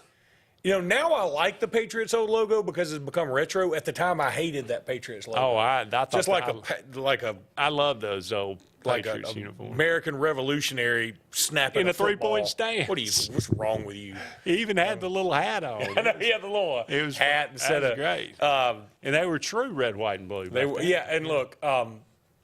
You know, now I like the Patriots old logo because it's become retro. At the time, I hated that Patriots logo. Oh, I thought just I love those old Patriots uniforms. American Revolutionary snapping in a 3-point stand. What's wrong with you? He even had the little hat on. I know, he had the little hat instead of great. And they were true red, white, and blue. And look,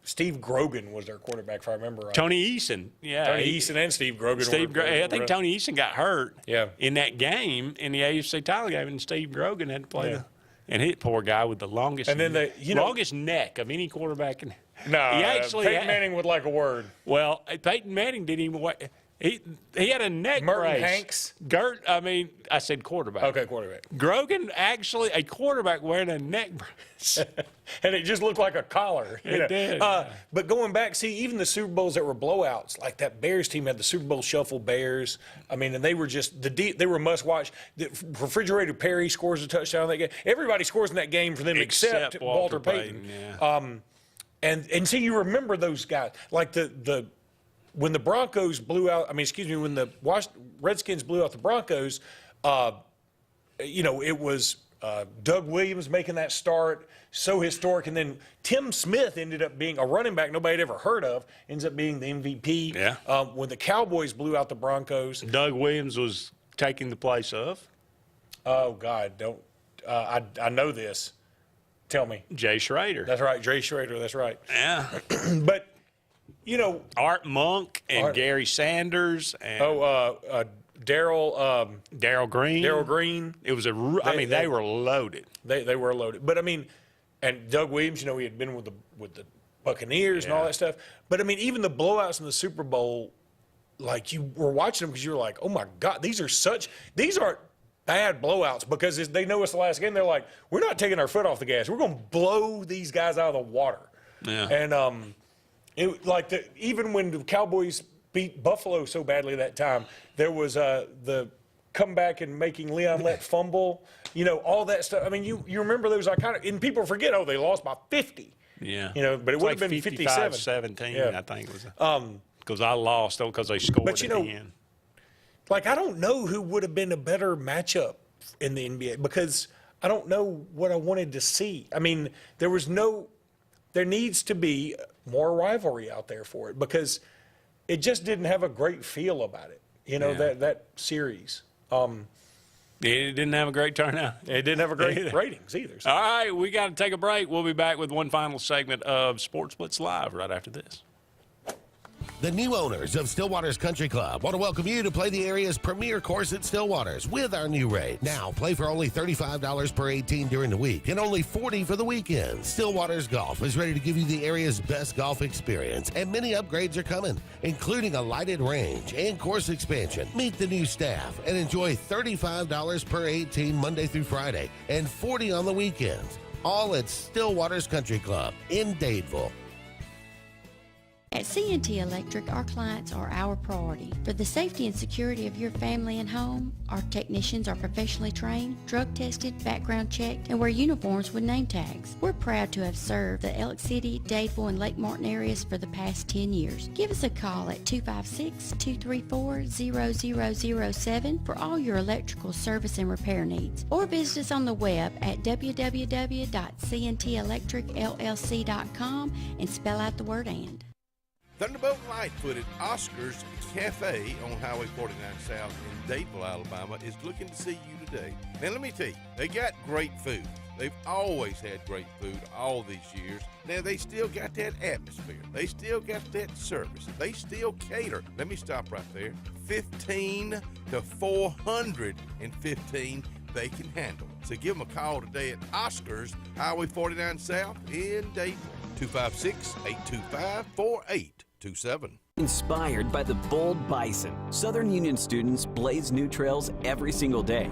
Steve Grogan was their quarterback, if I remember right. Tony Eason. Yeah. Tony Eason and Steve Grogan. I think Tony Eason got hurt in that game, in the AHSAA title game, and Steve Grogan had to play and he, poor guy, with the longest longest neck of any quarterback. Peyton Manning would like a word. Well, Peyton Manning didn't even he had a neck brace. Hanks? I said quarterback. Okay, quarterback. Grogan, actually, a quarterback wearing a neck brace. And it just looked like a collar. It did. But going back, see, even the Super Bowls that were blowouts, like that Bears team had the Super Bowl Shuffle Bears. I mean, and they were just, they were must-watch. Refrigerator Perry scores a touchdown in that game. Everybody scores in that game for them except Walter Payton. And see, you remember those guys. Like when the Broncos blew out, when the Redskins blew out the Broncos, it was Doug Williams making that start, so historic. And then Tim Smith ended up being a running back nobody had ever heard of, ends up being the MVP. Yeah. When the Cowboys blew out the Broncos. Doug Williams was taking the place of? Oh, God, don't. I know this. Tell me. Jay Schrader. That's right, Jay Schrader, that's right. Yeah. But, Art Monk and Gary Sanders and Darryl Green. Darryl Green. It was they were loaded. They were loaded. But and Doug Williams, he had been with the Buccaneers and all that stuff. But even the blowouts in the Super Bowl, like you were watching them because you were like, oh my God, these aren't bad blowouts because they know it's the last game. They're like, we're not taking our foot off the gas. We're going to blow these guys out of the water. Yeah. And even when the Cowboys beat Buffalo so badly that time, there was the comeback and making Leon Lett fumble, all that stuff. You remember those iconic, and people forget, they lost by 50. Yeah. But it would have been 57. 17, yeah. I think it was. Because I lost because they scored at the end. I don't know who would have been a better matchup in the NBA because I don't know what I wanted to see. There needs to be more rivalry out there for it because it just didn't have a great feel about it. That series. It didn't have a great turnout. It didn't have a great ratings either. So. All right, we got to take a break. We'll be back with one final segment of Sports Blitz Live right after this. The new owners of Stillwater's Country Club want to welcome you to play the area's premier course at Stillwater's with our new rate. Now, play for only $35 per 18 during the week and only $40 for the weekend. Stillwater's Golf is ready to give you the area's best golf experience, and many upgrades are coming, including a lighted range and course expansion. Meet the new staff and enjoy $35 per 18 Monday through Friday and $40 on the weekends. All at Stillwater's Country Club in Dadeville. At C&T Electric, our clients are our priority. For the safety and security of your family and home, our technicians are professionally trained, drug tested, background checked, and wear uniforms with name tags. We're proud to have served the Elk City, Dadeville, and Lake Martin areas for the past 10 years. Give us a call at 256-234-0007 for all your electrical service and repair needs, or visit us on the web at www.cntelectricllc.com and spell out the word "and." Thunderbolt Lightfoot at Oscar's Cafe on Highway 49 South in Dadeville, Alabama is looking to see you today. Now let me tell you, they got great food. They've always had great food all these years. Now they still got that atmosphere. They still got that service. They still cater. Let me stop right there. 15 to 415 they can handle. So give them a call today at Oscar's Highway 49 South in Dadeville. 256-825-4827. Inspired by the bold bison, Southern Union students blaze new trails every single day.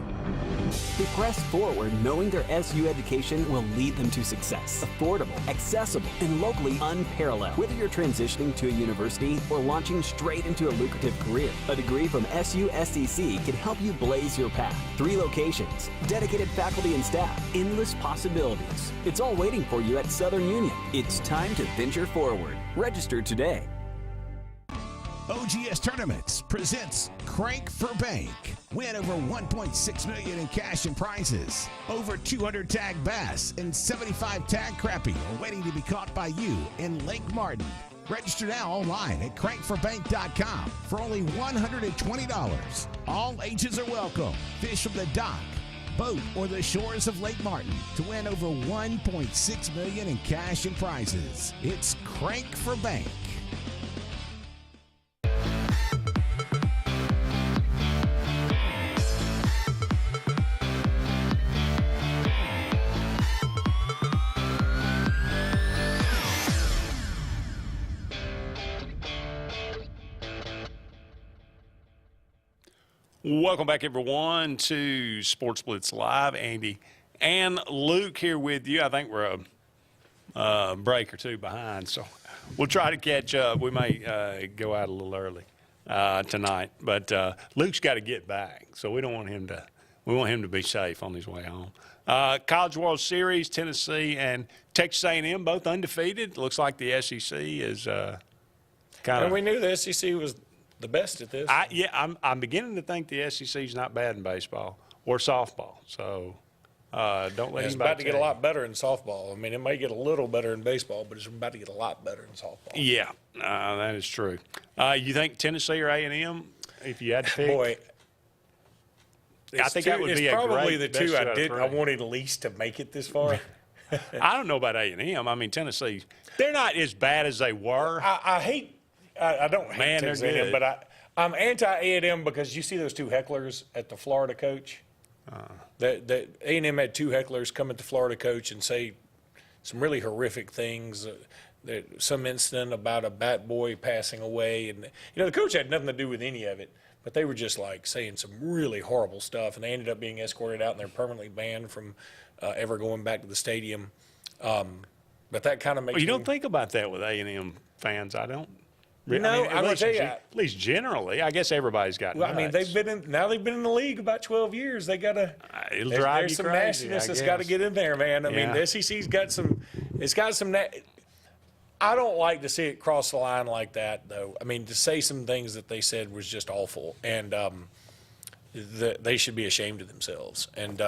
They press forward knowing their SU education will lead them to success. Affordable, accessible, and locally unparalleled. Whether you're transitioning to a university or launching straight into a lucrative career, a degree from SUSCC can help you blaze your path. 3 locations, dedicated faculty and staff, endless possibilities. It's all waiting for you at Southern Union. It's time to venture forward. Register today. OGS Tournaments presents Crank for Bank. Win over $1.6 million in cash and prizes. Over 200 tag bass and 75 tag crappie are waiting to be caught by you in Lake Martin. Register now online at crankforbank.com for only $120. All ages are welcome. Fish from the dock, boat, or the shores of Lake Martin to win over $1.6 million in cash and prizes. It's Crank for Bank. Welcome back, everyone, to Sports Blitz Live. Andy and Luke here with you. I think we're a break or two behind, so we'll try to catch up. We may go out a little early tonight, but Luke's got to get back, so we don't want him to. We want him to be safe on his way home. College World Series, Tennessee and Texas A&M both undefeated. Looks like the SEC is kind of. And we knew the SEC was the best at this. I'm beginning to think the SEC is not bad in baseball or softball. So don't let It's about to get a lot better in softball. I mean, it may get a little better in baseball, but it's about to get a lot better in softball. Yeah, that is true. You think Tennessee or A&M, if you had to pick? Boy, I think that would be probably a great the two I I wanted least to make it this far. I don't know about A&M. I mean, Tennessee, they're not as bad as they were. I don't hate Texas they're A&M, good. but I'm anti-A&M because you see those 2 hecklers at the Florida coach. That A&M had 2 hecklers come at the Florida coach and say some really horrific things. Some incident about a bat boy passing away, and the coach had nothing to do with any of it, but they were just like saying some really horrible stuff, and they ended up being escorted out, and they're permanently banned from ever going back to the stadium. But that kind of makes you don't think about that with A&M fans. I don't. No, I'm going to tell you. At least generally, I guess everybody's got. Well, I mean, they've been in the league about 12 years. They got to. It'll drive There's you some crazy, nastiness I that's got to guess. get in there, man. I mean, the SEC's got some. It's got some. I don't like to see it cross the line like that, though. I mean, to say some things that they said was just awful, and they should be ashamed of themselves. And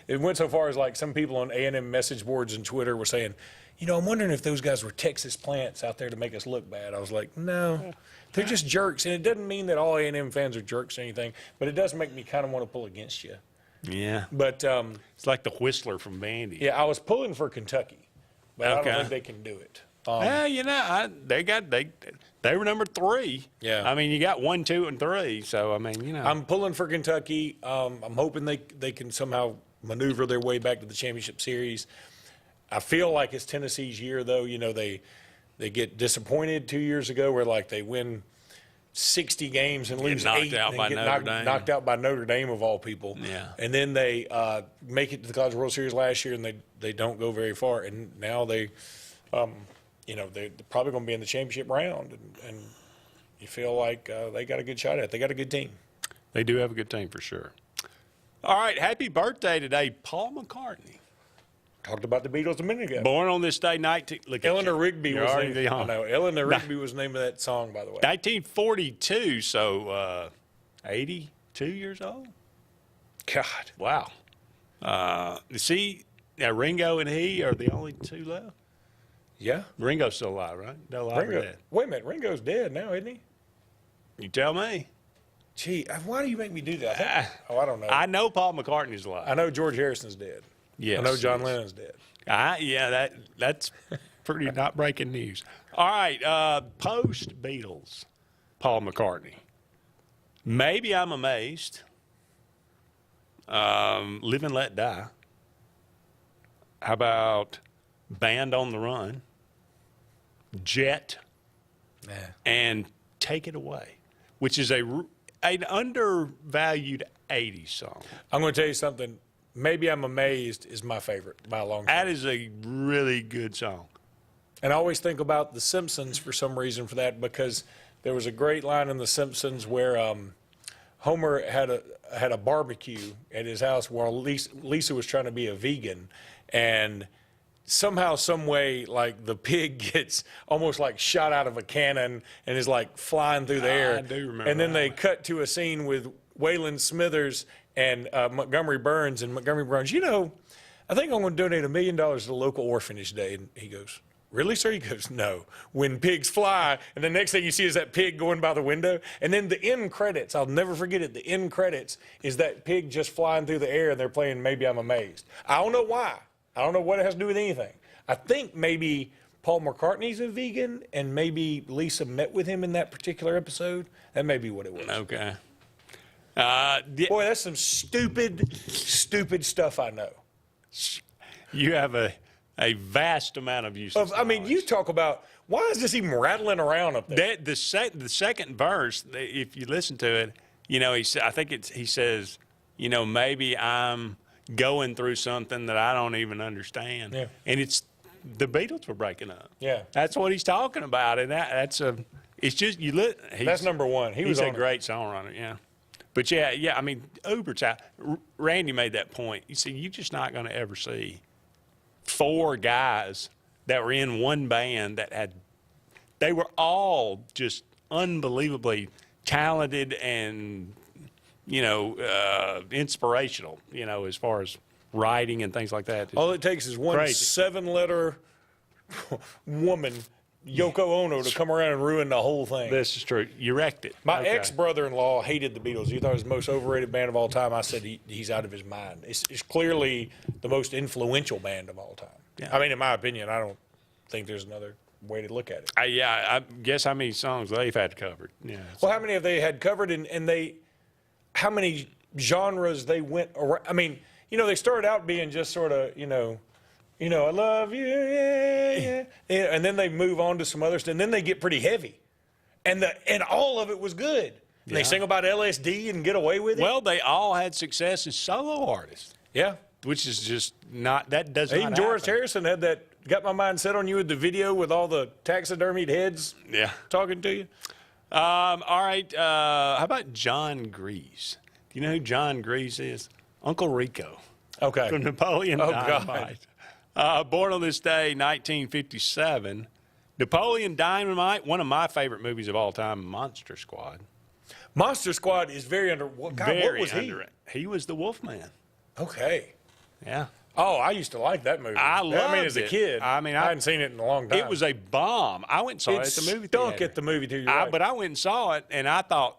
it went so far as like some people on A&M message boards and Twitter were saying, I'm wondering if those guys were Texas plants out there to make us look bad. I was like, no, they're just jerks. And it doesn't mean that all A&M fans are jerks or anything, but it does make me kind of want to pull against you. Yeah. But it's like the Whistler from Bandy. Yeah, I was pulling for Kentucky, but I don't think they can do it. They were number 3. Yeah. I mean, you got 1, 2, and 3. So I mean, I'm pulling for Kentucky. I'm hoping they can somehow maneuver their way back to the championship series. I feel like it's Tennessee's year, though. They get disappointed 2 years ago where, like, they win 60 games and lose 8 and get knocked out by Notre Dame, of all people. Yeah. And then they make it to the College World Series last year, and they don't go very far. And now they they're probably going to be in the championship round, and you feel like they got a good shot at it. They got a good team. They do have a good team for sure. All right, happy birthday today, Paul McCartney. Talked about the Beatles a minute ago. Born on this day, Eleanor Rigby was already the name. I know Eleanor Rigby was the name of that song, by the way. 1942, so 82 years old. God, wow. See, now Ringo and he are the only two left. Yeah, Ringo's still alive, right? No, alive or dead. Wait a minute, Ringo's dead now, isn't he? You tell me. Gee, why do you make me do that? I don't know. I know Paul McCartney's alive. I know George Harrison's dead. Yes. I know John Lennon's dead. Yeah, that's pretty not breaking news. All right, post Beatles, Paul McCartney. Maybe I'm Amazed. Live and Let Die. How about Band on the Run? Jet. And Take It Away, which is an undervalued 80s song. I'm going to tell you something. Maybe I'm Amazed is my favorite by a long time. That is a really good song. And I always think about The Simpsons for some reason for that, because there was a great line in The Simpsons where Homer had a barbecue at his house while Lisa was trying to be a vegan, and somehow, some way, like the pig gets almost like shot out of a cannon and is like flying through the air. I do remember. And then they cut to a scene with Waylon Smithers and Montgomery Burns. And Montgomery Burns, I think I'm going to donate $1 million to the local orphanage day. And he goes, really, sir? He goes, no. When pigs fly, and the next thing you see is that pig going by the window. And then the end credits, I'll never forget it, the end credits is that pig just flying through the air, and they're playing Maybe I'm Amazed. I don't know why. I don't know what it has to do with anything. I think maybe Paul McCartney's a vegan, and maybe Lisa met with him in that particular episode. That may be what it was. Okay. Boy, that's some stupid stuff I know. You have a vast amount of uses. You talk about, why is this even rattling around up there? The second verse, if you listen to it, he says, maybe I'm going through something that I don't even understand. Yeah. And the Beatles were breaking up. Yeah. That's what he's talking about. And that's number one. He's a great songwriter, yeah. But Uber's out. Randy made that point. You see, you're just not going to ever see four guys that were in one band they were all just unbelievably talented and, inspirational, as far as writing and things like that. All it takes is one 7-letter woman, Yoko Ono, to come around and ruin the whole thing. This is true. You wrecked it. My ex-brother-in-law hated the Beatles. He thought it was the most overrated band of all time. I said he's out of his mind. It's clearly the most influential band of all time. Yeah. In my opinion, I don't think there's another way to look at it. I guess how many songs they've had covered. Yeah. Well, how many have they had covered, and how many genres they went around? They started out being just sort of, I love you, yeah. And then they move on to some other stuff, and then they get pretty heavy. And all of it was good. And they sing about LSD and get away with it. Well, they all had success as solo artists. Yeah. Which is just not, that does not Even George Harrison had that, Got My Mind Set on You with the video with all the taxidermied heads talking to you. All right, how about John Grease? Do you know who John Grease is? Uncle Rico. Okay. From Napoleon Dynamite. Born on this day, 1957. Napoleon Dynamite, one of my favorite movies of all time, Monster Squad. Monster Squad is very what was he? He was the Wolfman. Okay. Yeah. Oh, I used to like that movie. I loved it. As a kid. I hadn't seen it in a long time. It was a bomb. I went and saw it at the movie theater. At the movie theater. But I went and saw it, and I thought,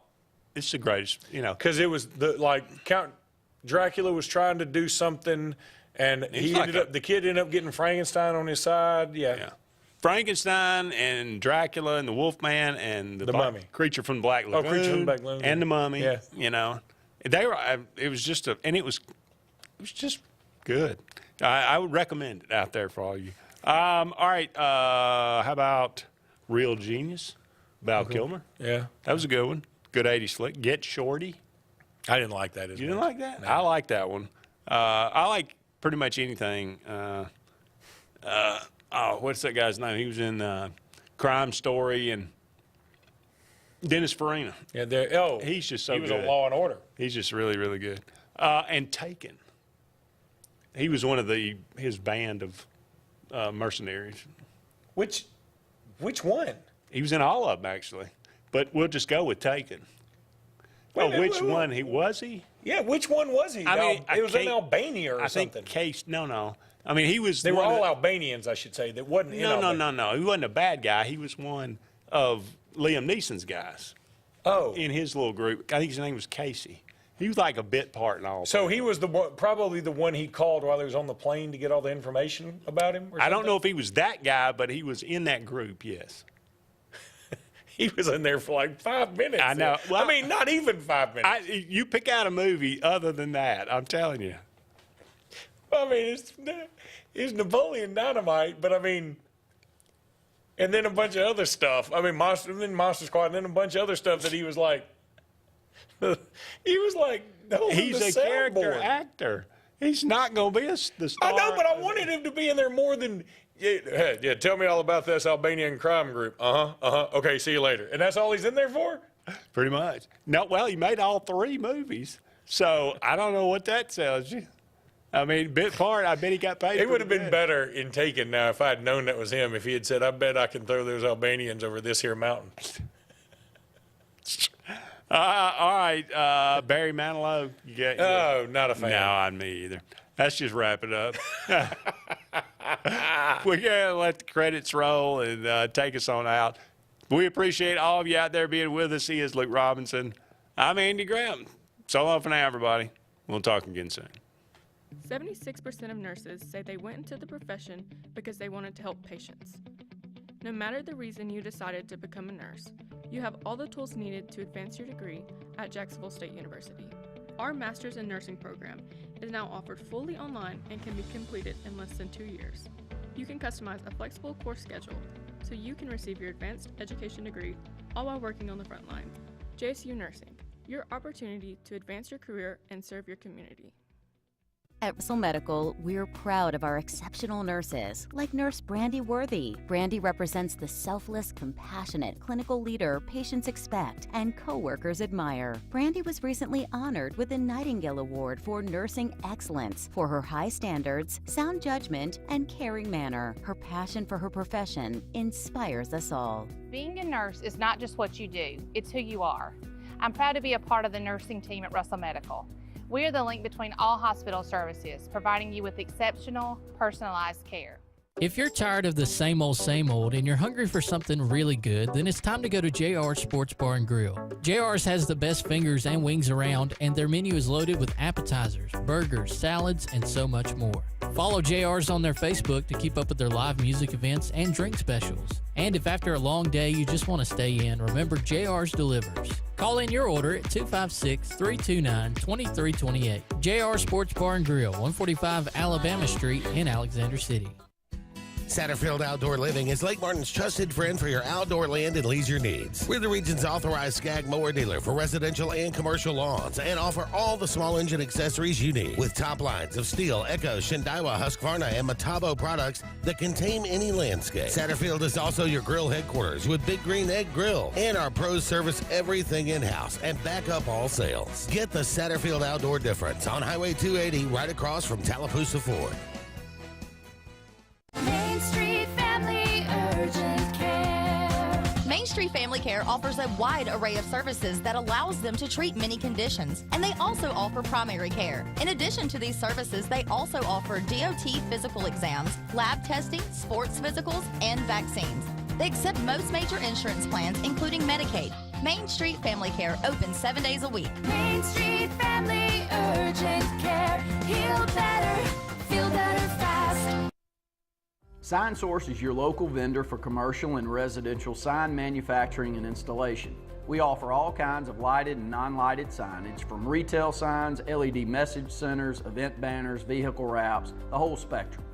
this is the greatest, Because it was Count Dracula was trying to do something, and the kid ended up getting Frankenstein on his side. Yeah. Frankenstein and Dracula and the Wolfman and the Mummy. Creature from the Black Lagoon. Creature from the Black Lagoon. And the Mummy. Yeah. They were. It was just it was just good. I would recommend it out there for all you. All right. How about Real Genius? Val Kilmer. Yeah. That was a good one. Good 80s flick. Get Shorty. I didn't like that as much. You didn't like that? No. I like that one. I like pretty much anything. what's that guy's name? He was in Crime Story and Dennis Farina. Yeah, he's just so good. He was on Law and Order. He's just really, really good. And Taken. He was one of his band of mercenaries. Which one? He was in all of them, actually. But we'll just go with Taken. Which one was he? Yeah, which one was he? It was in Albania or something. No. I mean, he was. They were all Albanians, I should say. That wasn't. No. He wasn't a bad guy. He was one of Liam Neeson's guys. Oh. In his little group, I think his name was Casey. He was like a bit part in all. So he was probably the one he called while he was on the plane to get all the information about him. I don't know if he was that guy, but he was in that group. Yes. He was in there for like 5 minutes. I know. Well, I mean, not even 5 minutes. You pick out a movie other than that, I'm telling you. I mean, it's Napoleon Dynamite, but I mean, and then a bunch of other stuff. I mean, Monster Squad, and then a bunch of other stuff that he was like, he's a character actor. He's not going to be the star. I know, but I wanted him to be in there more than. Yeah, tell me all about this Albanian crime group. Okay, see you later. And that's all he's in there for? Pretty much. No, well, he made all 3 movies, so I don't know what that tells you. I mean, bit part, I bet he got paid. It would have been better in Taken now if I had known that was him, if he had said, I bet I can throw those Albanians over this here mountain. All right, Barry Manilow. Not a fan. No, I'm me either. Let's just wrap it up. We're going to let the credits roll and take us on out. We appreciate all of you out there being with us. He is Luke Robinson. I'm Andy Graham. So long for now, everybody. We'll talk again soon. 76% of nurses say they went into the profession because they wanted to help patients. No matter the reason you decided to become a nurse, you have all the tools needed to advance your degree at Jacksonville State University. Our Master's in Nursing program is now offered fully online and can be completed in less than 2 years. You can customize a flexible course schedule so you can receive your advanced education degree all while working on the front line. JSU Nursing, your opportunity to advance your career and serve your community. At Russell Medical, we're proud of our exceptional nurses, like Nurse Brandy Worthy. Brandy represents the selfless, compassionate clinical leader patients expect and coworkers admire. Brandy was recently honored with the Nightingale Award for Nursing Excellence for her high standards, sound judgment, and caring manner. Her passion for her profession inspires us all. Being a nurse is not just what you do, it's who you are. I'm proud to be a part of the nursing team at Russell Medical. We are the link between all hospital services, providing you with exceptional, personalized care. If you're tired of the same old and you're hungry for something really good, then it's time to go to JR's Sports Bar and Grill. JR's has the best fingers and wings around, and their menu is loaded with appetizers, burgers, salads, and so much more. Follow JR's on their Facebook to keep up with their live music events and drink specials. And if after a long day you just want to stay in, remember JR's delivers. Call in your order at 256-329-2328. JR Sports Bar and Grill, 145 Alabama Street in Alexander City. Satterfield Outdoor Living is Lake Martin's trusted friend for your outdoor land and leisure needs. We're the region's authorized Skag mower dealer for residential and commercial lawns and offer all the small engine accessories you need. With top lines of Steel, Echo, Shindaiwa, Husqvarna, and Metabo products that can tame any landscape. Satterfield is also your grill headquarters with Big Green Egg Grill. And our pros service everything in-house and back up all sales. Get the Satterfield Outdoor difference on Highway 280 right across from Tallapoosa Ford. Main Street Family Urgent Care. Main Street Family Care offers a wide array of services that allows them to treat many conditions, and they also offer primary care. In addition to these services, they also offer DOT physical exams, lab testing, sports physicals, and vaccines. They accept most major insurance plans, including Medicaid. Main Street Family Care opens 7 days a week. Main Street Family Urgent Care. Heal better, feel better fast. SignSource is your local vendor for commercial and residential sign manufacturing and installation. We offer all kinds of lighted and non-lighted signage, from retail signs, LED message centers, event banners, vehicle wraps, the whole spectrum.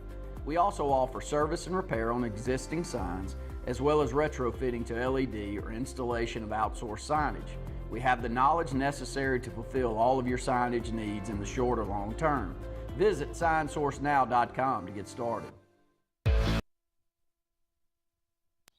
We also offer service and repair on existing signs, as well as retrofitting to LED or installation of outsourced signage. We have the knowledge necessary to fulfill all of your signage needs in the short or long term. Visit signsourcenow.com to get started.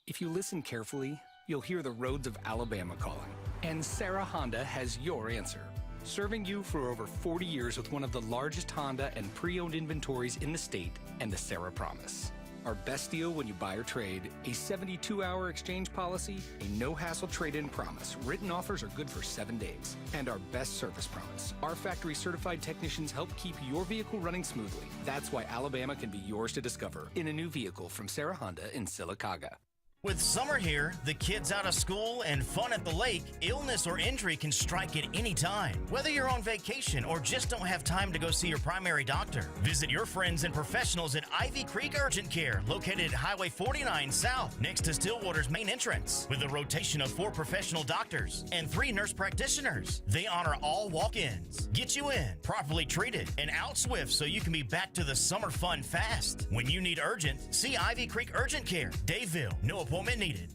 If you listen carefully, you'll hear the roads of Alabama calling. And Sarah Honda has your answer. Serving you for over 40 years with one of the largest Honda and pre-owned inventories in the state and the Sarah Promise. Our best deal when you buy or trade, a 72-hour exchange policy, a no-hassle trade-in promise. Written offers are good for 7 days. And our best service promise. Our factory-certified technicians help keep your vehicle running smoothly. That's why Alabama can be yours to discover in a new vehicle from Sarah Honda in Sylacauga. With summer here, the kids out of school, and fun at the lake, illness or injury can strike at any time. Whether you're on vacation or just don't have time to go see your primary doctor, visit your friends and professionals at Ivy Creek Urgent Care, located at Highway 49 South, next to Stillwater's main entrance, with a rotation of 4 professional doctors and 3 nurse practitioners. They honor all walk-ins, get you in, properly treated, and out swift so you can be back to the summer fun fast. When you need urgent, see Ivy Creek Urgent Care, Daveville. No appointment needed.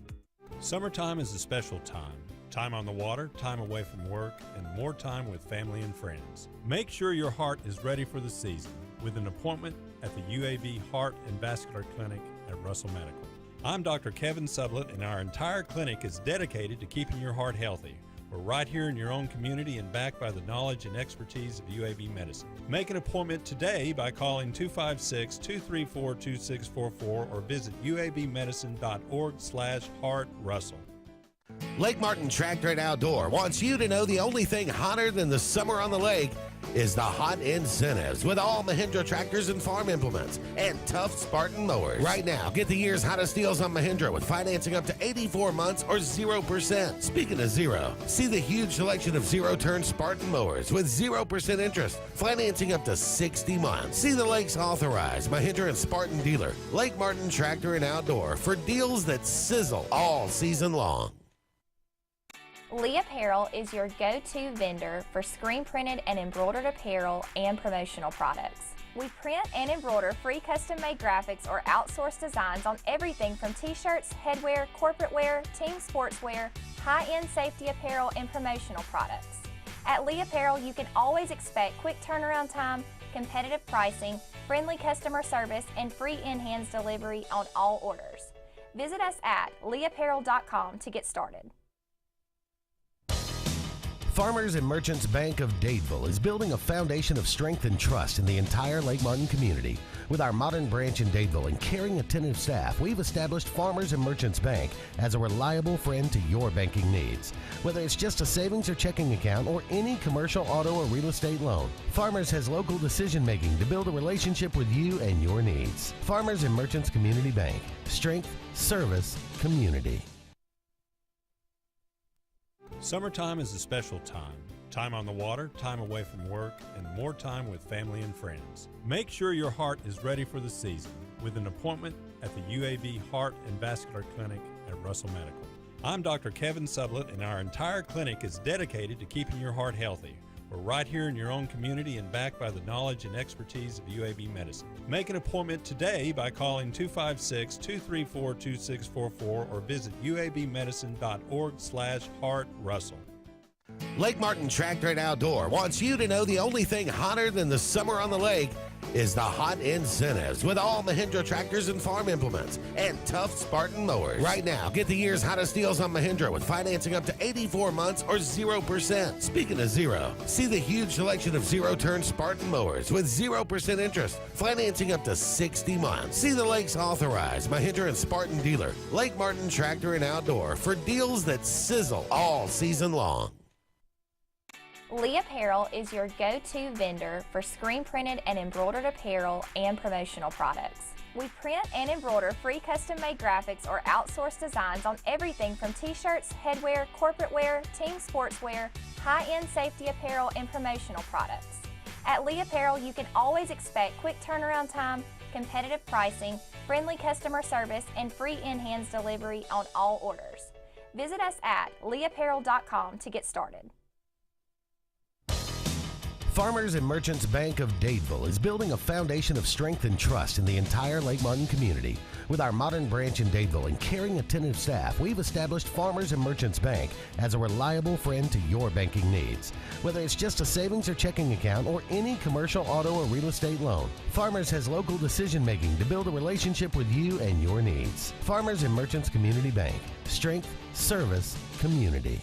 Summertime is a special time. Time on the water, time away from work, and more time with family and friends. Make sure your heart is ready for the season with an appointment at the UAB Heart and Vascular Clinic at Russell Medical. I'm Dr. Kevin Sublett, and our entire clinic is dedicated to keeping your heart healthy. We're right here in your own community and backed by the knowledge and expertise of UAB Medicine. Make an appointment today by calling 256-234-2644 or visit uabmedicine.org/heartrussell. Lake Martin Tractor and Outdoor wants you to know the only thing hotter than the summer on the lake is the hot incentives with all Mahindra tractors and farm implements and tough Spartan mowers. Right now, get the year's hottest deals on Mahindra with financing up to 84 months or 0%. Speaking of zero, see the huge selection of zero-turn Spartan mowers with 0% interest, financing up to 60 months. See the Lake's authorized Mahindra and Spartan dealer, Lake Martin Tractor and Outdoor, for deals that sizzle all season long. Lee Apparel is your go-to vendor for screen printed and embroidered apparel and promotional products. We print and embroider free custom-made graphics or outsourced designs on everything from t-shirts, headwear, corporate wear, team sportswear, high-end safety apparel, and promotional products. At Lee Apparel, you can always expect quick turnaround time, competitive pricing, friendly customer service, and free in-hands delivery on all orders. Visit us at leeapparel.com to get started. Farmers and Merchants Bank of Dadeville is building a foundation of strength and trust in the entire Lake Martin community. With our modern branch in Dadeville and caring, attentive staff, we've established Farmers and Merchants Bank as a reliable friend to your banking needs. Whether it's just a savings or checking account or any commercial, auto, or real estate loan, Farmers has local decision-making to build a relationship with you and your needs. Farmers and Merchants Community Bank. Strength, service, community. Summertime is a special time. Time on the water, time away from work, and more time with family and friends. Make sure your heart is ready for the season with an appointment at the UAB Heart and Vascular Clinic at Russell Medical. I'm Dr. Kevin Sublett, and our entire clinic is dedicated to keeping your heart healthy. We're right here in your own community and backed by the knowledge and expertise of UAB Medicine. Make an appointment today by calling 256-234-2644 or visit uabmedicine.org/heartrussell. Lake Martin Tractor and Outdoor wants you to know the only thing hotter than the summer on the lake is the hot incentives with all Mahindra tractors and farm implements and tough Spartan mowers. Right now, get the year's hottest deals on Mahindra with financing up to 84 months or 0%. Speaking of zero, see the huge selection of zero-turn Spartan mowers with 0% interest, financing up to 60 months. See the Lake's authorized Mahindra and Spartan dealer, Lake Martin Tractor and Outdoor, for deals that sizzle all season long. Lee Apparel is your go-to vendor for screen printed and embroidered apparel and promotional products. We print and embroider free custom-made graphics or outsourced designs on everything from t-shirts, headwear, corporate wear, team sportswear, high-end safety apparel, and promotional products. At Lee Apparel, you can always expect quick turnaround time, competitive pricing, friendly customer service, and free in-hands delivery on all orders. Visit us at leeapparel.com to get started. Farmers and Merchants Bank of Dadeville is building a foundation of strength and trust in the entire Lake Martin community. With our modern branch in Dadeville and caring, attentive staff, we've established Farmers and Merchants Bank as a reliable friend to your banking needs. Whether it's just a savings or checking account or any commercial, auto, or real estate loan, Farmers has local decision-making to build a relationship with you and your needs. Farmers and Merchants Community Bank. Strength, service, community.